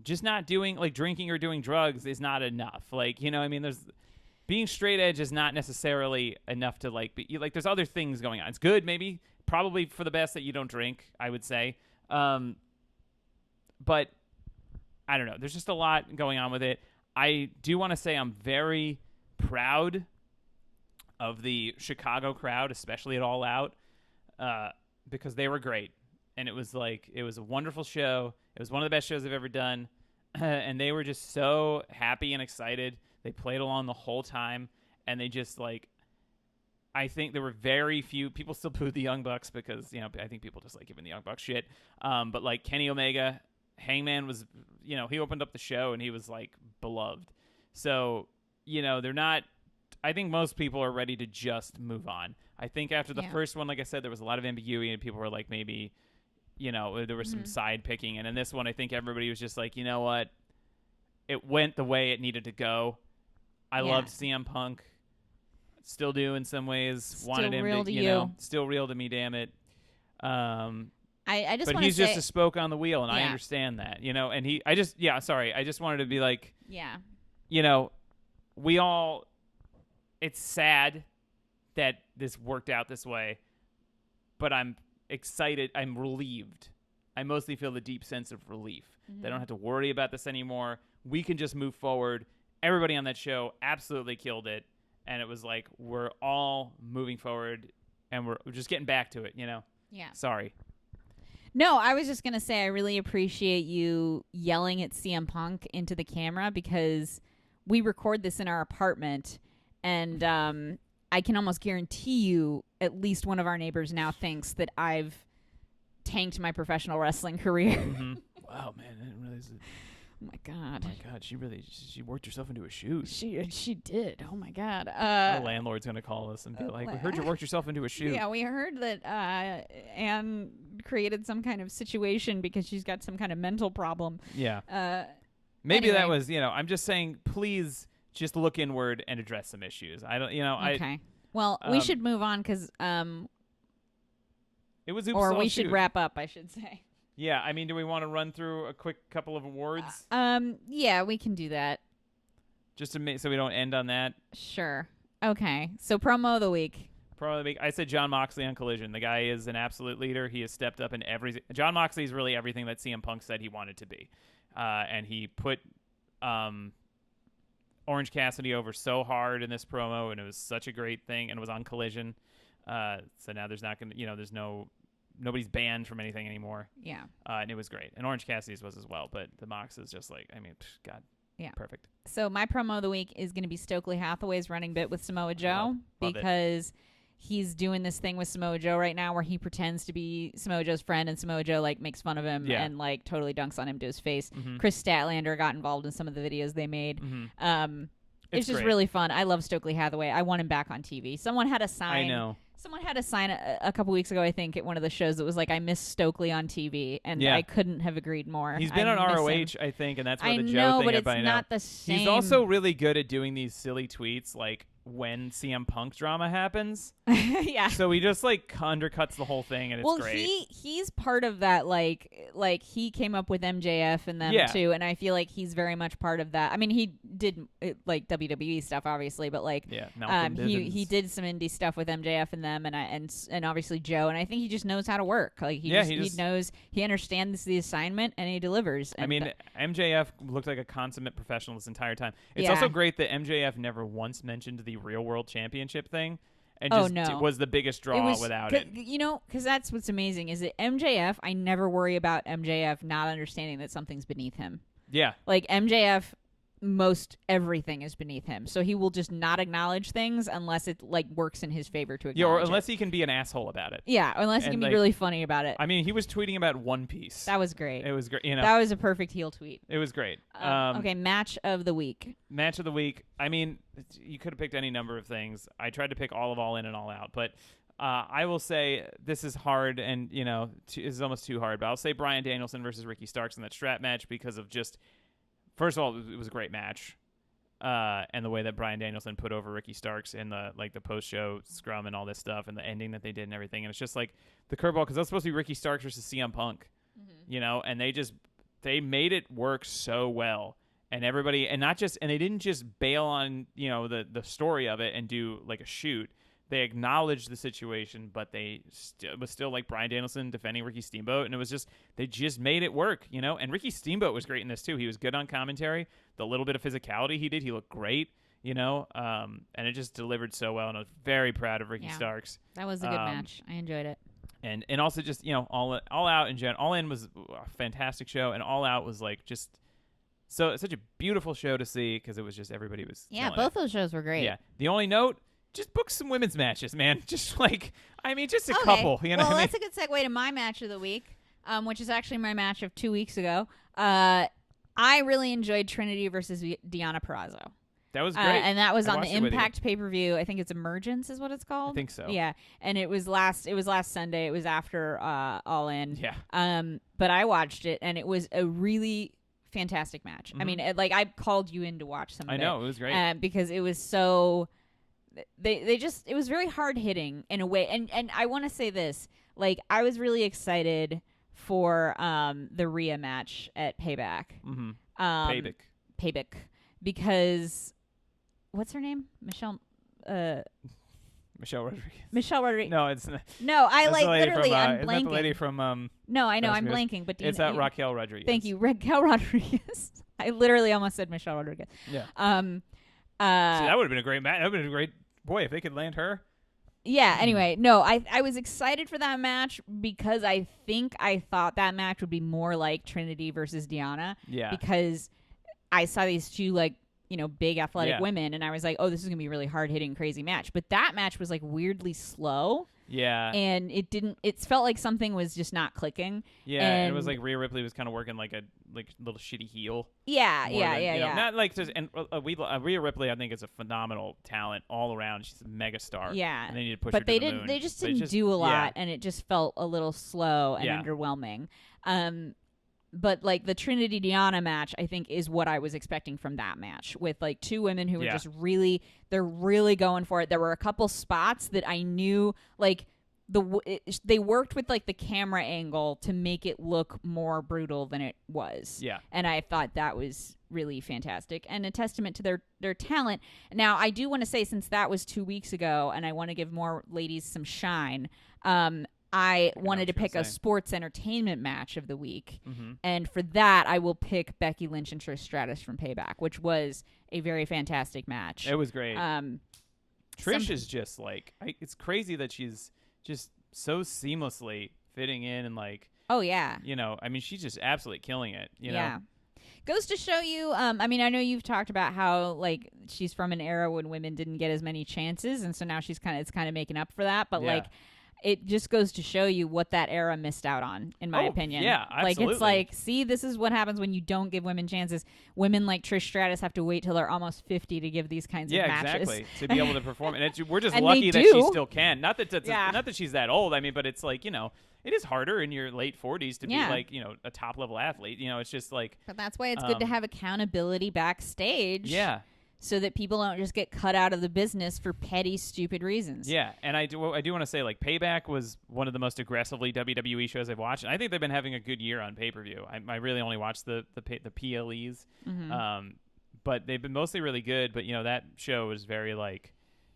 just not doing, drinking or doing drugs is not enough. There's being straight edge is not necessarily enough to, be, there's other things going on. It's good, maybe, probably for the best that you don't drink, I would say. But I don't know. There's just a lot going on with it. I do want to say I'm very proud of the Chicago crowd, especially at All Out, because they were great. And it was a wonderful show. It was one of the best shows I've ever done. And they were just so happy and excited. They played along the whole time. And they just, I think there were very few people still booed the Young Bucks because, I think people just like giving the Young Bucks shit. But Kenny Omega, Hangman was, he opened up the show and he was beloved. So, they're not, I think most people are ready to just move on. I think after the first one, like I said, there was a lot of ambiguity and people were maybe, there was some side picking. And in this one, I think everybody was just you know what? It went the way it needed to go. I loved CM Punk. Still do in some ways. Still wanted him real to, you. Still real to me, damn it. I just but he's just a spoke on the wheel, and I Yeah. understand that, and I just wanted to be Yeah. we all, it's sad that this worked out this way, but I'm excited. I'm relieved. I mostly feel the deep sense of relief that I don't have to worry about this anymore. We can just move forward. Everybody on that show absolutely killed it. And it was we're all moving forward and we're just getting back to it, Yeah. Sorry. No, I was just going to say I really appreciate you yelling at CM Punk into the camera because we record this in our apartment, and I can almost guarantee you at least one of our neighbors now thinks that I've tanked my professional wrestling career. Mm-hmm. Wow, man, I didn't realize it. Oh my god! Oh my god, she worked herself into a shoot. She did. Oh my god! Our landlord's gonna call us and be like, "We heard you worked yourself into a shoot." Yeah, we heard that Anne created some kind of situation because she's got some kind of mental problem. Yeah. Maybe that was, I'm just saying, please just look inward and address some issues. I don't, Okay. Well, we should move on because it was or we should wrap up, I should say. Yeah, I mean, do we want to run through a quick couple of awards? Yeah, we can do that. Just to so we don't end on that. Sure. Okay. So promo of the week. Promo of the week. I said John Moxley on Collision. The guy is an absolute leader. He has stepped up in John Moxley is really everything that CM Punk said he wanted to be, and he put Orange Cassidy over so hard in this promo, and it was such a great thing, and it was on Collision. So now there's not gonna, nobody's banned from anything anymore. Yeah. And it was great. And Orange Cassidy's was as well. But the Mox is just like, God. Yeah. Perfect. So my promo of the week is going to be Stokely Hathaway's running bit with Samoa Joe because he's doing this thing with Samoa Joe right now where he pretends to be Samoa Joe's friend and Samoa Joe makes fun of him and totally dunks on him to his face. Mm-hmm. Chris Statlander got involved in some of the videos they made. Mm-hmm. It's just really fun. I love Stokely Hathaway. I want him back on TV. Someone had a sign. I know. Someone had a sign a couple weeks ago, I think, at one of the shows that was like, I miss Stokely on TV, and I couldn't have agreed more. He's been on ROH, I think, and that's where the Joe thing I know, but it's not the same. He's also really good at doing these silly tweets, like when CM Punk drama happens. Yeah. So he just undercuts the whole thing, and it's great. Well, he's part of that. Like he came up with MJF and them too, and I feel like he's very much part of that. I mean, he did WWE stuff, obviously, but he did some indie stuff with MJF and them, and obviously Joe, and I think he just knows how to work. Like he knows, he understands the assignment and he delivers. And MJF looked like a consummate professional this entire time. It's also great that MJF never once mentioned the Real World Championship thing. And was the biggest draw without it. Because that's what's amazing is that MJF, I never worry about MJF not understanding that something's beneath him. Yeah. Like MJF, most everything is beneath him. So he will just not acknowledge things unless it works in his favor to acknowledge or unless he can be an asshole about it. Yeah, unless he can be really funny about it. I mean, he was tweeting about One Piece. That was great. It was great. That was a perfect heel tweet. It was great. Okay, match of the week. Match of the week. I mean, you could have picked any number of things. I tried to pick all in and all out, but I will say this is hard, and this is almost too hard. But I'll say Bryan Danielson versus Ricky Starks in that strap match because of just. First of all, it was a great match, and the way that Bryan Danielson put over Ricky Starks in the post-show scrum and all this stuff, and the ending that they did and everything, and it's just the curveball because that's supposed to be Ricky Starks versus CM Punk, and they made it work so well, and everybody, and they didn't just bail on the story of it and do a shoot. They acknowledged the situation, but it was still like Bryan Danielson defending Ricky Steamboat, and it was just they just made it work, And Ricky Steamboat was great in this too. He was good on commentary. The little bit of physicality he did, he looked great, and it just delivered so well. And I was very proud of Ricky Starks. That was a good match. I enjoyed it. And also just all out in general. All In was a fantastic show, and All Out was such a beautiful show to see because it was just everybody was. Both those shows were great. Yeah, the only note. Just book some women's matches, man. Just a couple. Well, that's a good segue to my match of the week, which is actually my match of 2 weeks ago. I really enjoyed Trinity versus Deonna Purrazzo. That was great. And that was on the Impact pay-per-view. I think it's Emergence is what it's called. I think so. Yeah. And it was last Sunday. It was after All In. Yeah. But I watched it, and it was a really fantastic match. Mm-hmm. I mean, I called you in to watch some of it. I know. It was great. Because it was so... it was very hard hitting in a way, and I want to say this, I was really excited for the Rhea match at Payback. Mm-hmm. Payback, because what's her name? Michelle Rodriguez. No, it's not. No, I literally I'm blanking. It's the lady from No, I know I'm blanking, but it's Raquel Rodriguez. Thank you, Raquel Rodriguez. I literally almost said Michelle Rodriguez. Yeah. See, that would have been a great match. That would have been a great. Boy, if they could land her. Yeah, anyway, no, I was excited for that match because I thought that match would be more like Trinity versus Deanna. Yeah. Because I saw these two, like, big athletic Yeah. women, and I was like, oh, this is going to be a really hard-hitting, crazy match. But that match was, like, weirdly slow. Yeah. And it felt like something was just not clicking. Yeah, and it was like Rhea Ripley was kind of working like a little shitty heel. Yeah, yeah. Not like Rhea Ripley, I think, is a phenomenal talent all around. She's a mega star. Yeah, and they need to push but her they to the didn't. moon. They just didn't do a lot, and it just felt a little slow and underwhelming. But like the Trinity Deanna match, I think is what I was expecting from that match, with like two women who were just they're really going for it. There were a couple spots that I knew, like, they worked with like the camera angle to make it look more brutal than it was. Yeah. And I thought that was really fantastic and a testament to their talent. Now, I do want to say, since that was 2 weeks ago and I want to give more ladies some shine, I wanted to pick a sports entertainment match of the week. Mm-hmm. And for that, I will pick Becky Lynch and Trish Stratus from Payback, which was a very fantastic match. It was great. Trish is just like, it's crazy that she's just so seamlessly fitting in and like, oh yeah, I mean, she's just absolutely killing it. You know? Goes to show you. I mean, I know you've talked about how like she's from an era when women didn't get as many chances, and so now it's kind of making up for that. But like, it just goes to show you what that era missed out on, in my opinion. Yeah, absolutely. Like, it's like, see, this is what happens when you don't give women chances. Women like Trish Stratus have to wait till they're almost 50 to give these kinds of matches. Yeah, exactly. To be able to perform. And we're just and lucky that she still can. Not that she's that old. I mean, but it's like, it is harder in your late 40s to be like, a top level athlete. It's just like. But that's why it's good to have accountability backstage. Yeah. So that people don't just get cut out of the business for petty, stupid reasons. Yeah, and I do want to say, like, Payback was one of the most aggressively WWE shows I've watched, and I think they've been having a good year on pay-per-view. I really only watched the PLEs, but they've been mostly really good. But that show was very like,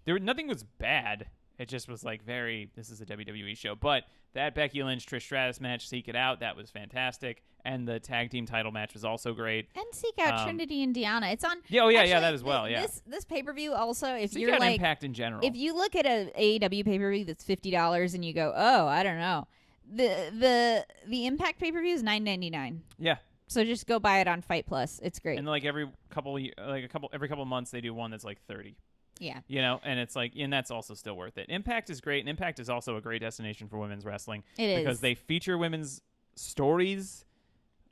nothing was bad. It just was like this is a WWE show. But that Becky Lynch Trish Stratus match, Seek It Out, that was fantastic. And the tag team title match was also great. And Seek Out Trinity and Deanna. It's on. Yeah, actually, that as well. Yeah. This pay-per-view also, if Seek you're Out like Impact in general. If you look at a AEW pay-per-view that's $50 and you go, oh, I don't know, the Impact pay-per-view is $9.99. Yeah. So just go buy it on Fight Plus. It's great. And like every couple of months they do one that's like 30. Yeah. And it's like, and that's also still worth it. Impact is great, and Impact is also a great destination for women's wrestling. It is. Because they feature women's stories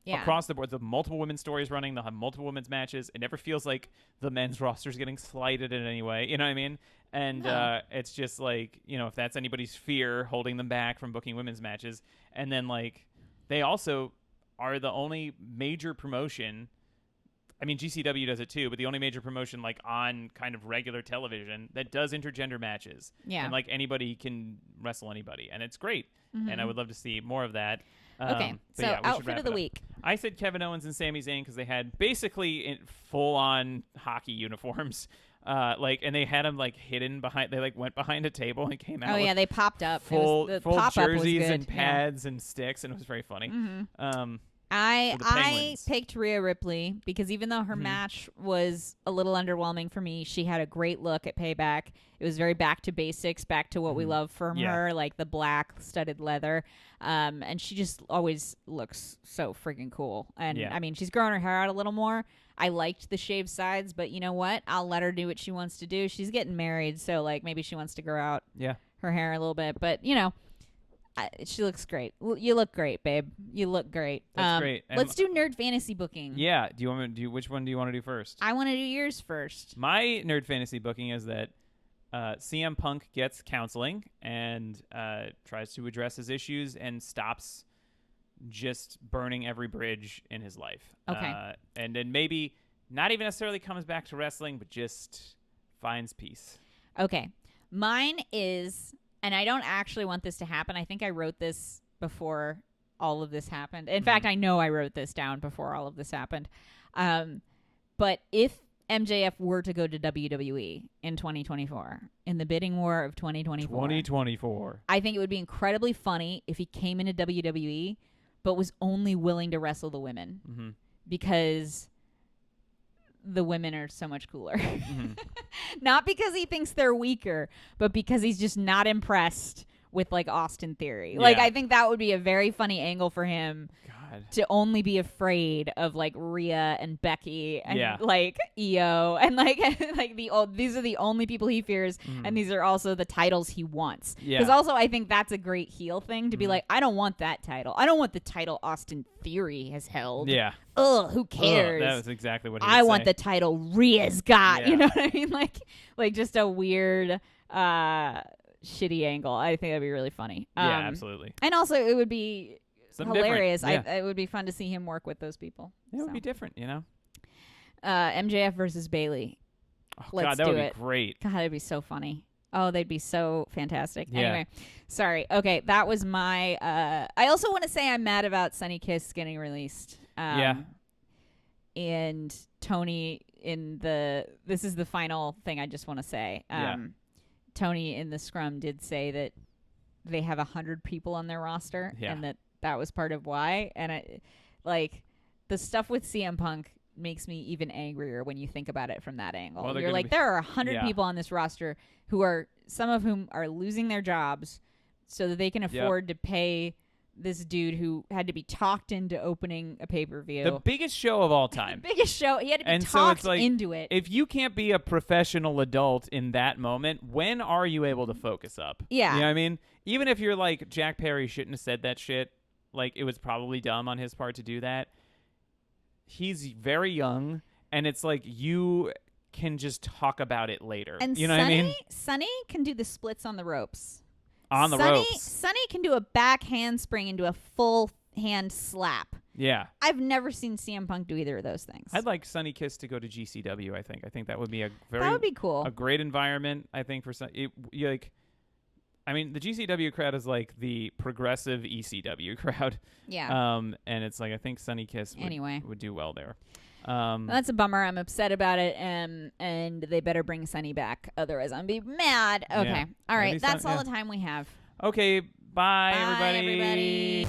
across the board. The multiple women's stories running, they'll have multiple women's matches. It never feels like the men's roster is getting slighted in any way. You know what I mean? And it's just like, if that's anybody's fear holding them back from booking women's matches. And then like, they also are the only major promotion. I mean, GCW does it too, but the only major promotion like on kind of regular television that does intergender matches. Yeah. And like anybody can wrestle anybody, and it's great. Mm-hmm. And I would love to see more of that. Okay, so outfit of the week. I said Kevin Owens and Sami Zayn because they had basically full-on hockey uniforms. And they had them like hidden behind. They like went behind a table and came out. Oh yeah, they popped up. Full pop-up jerseys was good. and pads and sticks, and it was very funny. Mm-hmm. I picked Rhea Ripley because even though her match was a little underwhelming for me, she had a great look at Payback. It was very back to basics, back to what we love from her, like the black studded leather. And she just always looks so freaking cool. And I mean, she's growing her hair out a little more. I liked the shaved sides, but you know what? I'll let her do what she wants to do. She's getting married, so like maybe she wants to grow out her hair a little bit. But she looks great. You look great, babe. You look great. That's great. Let's do nerd fantasy booking. Yeah. Do you want me to do? Which one do you want to do first? I want to do yours first. My nerd fantasy booking is that CM Punk gets counseling and tries to address his issues and stops just burning every bridge in his life. Okay. And then maybe not even necessarily comes back to wrestling, but just finds peace. Okay. Mine is, and I don't actually want this to happen. I think I wrote this before all of this happened. In fact, I know I wrote this down before all of this happened. But if MJF were to go to WWE in 2024, in the bidding war of 2024, I think it would be incredibly funny if he came into WWE but was only willing to wrestle the women. Because the women are so much cooler. Mm-hmm. Not because he thinks they're weaker, but because he's just not impressed with like Austin Theory. Yeah. Like I think that would be a very funny angle for him. God. To only be afraid of like Rhea and Becky and Yeah. like Io and like these are the only people he fears, and these are also the titles he wants. Because also I think that's a great heel thing to be like, I don't want that title. I don't want the title Austin Theory has held. Yeah. Ugh, who cares? That was exactly what he I would want say. the title Rhea's got. Yeah. You know what I mean? Like just a weird shitty angle. I think that'd be really funny. Yeah, absolutely. And also it would be Something hilarious. Yeah. It would be fun to see him work with those people. It would be different, you know? MJF versus Bailey. Oh, Let's God, that do would it. be great. God, it'd be so funny. Oh, they'd be so fantastic. Yeah. Anyway, sorry. Okay, that was my. I also want to say I'm mad about Sunny Kiss getting released. Yeah. And Tony this is the final thing I just want to say. Tony in the scrum did say that they have 100 people on their roster, and that was part of why. And the stuff with CM Punk makes me even angrier when you think about it from that angle. Well, you're like, there are 100 people on this roster who are, some of whom are losing their jobs so that they can afford to pay this dude who had to be talked into opening a pay-per-view. The biggest show of all time. Biggest show. He had to be talked so it's like, into it. If you can't be a professional adult in that moment, when are you able to focus up? Yeah. You know what I mean? Even if you're like, Jack Perry shouldn't have said that shit. Like, it was probably dumb on his part to do that. He's very young, and it's like, you can just talk about it later. And you know what I mean? Sonny can do the splits on the ropes. On the ropes. Sonny can do a back handspring into a full hand slap. Yeah. I've never seen CM Punk do either of those things. I'd like Sonny Kiss to go to GCW, I think. I think that would be that would be cool. A great environment, I think, for Sonny. I mean, the GCW crowd is like the progressive ECW crowd. Yeah. And it's like, I think Sonny Kiss would do well there. That's a bummer. I'm upset about it, and they better bring Sonny back. Otherwise, I'm going to be mad. Okay. Yeah. All right. That's all the time we have. Okay. Bye everybody.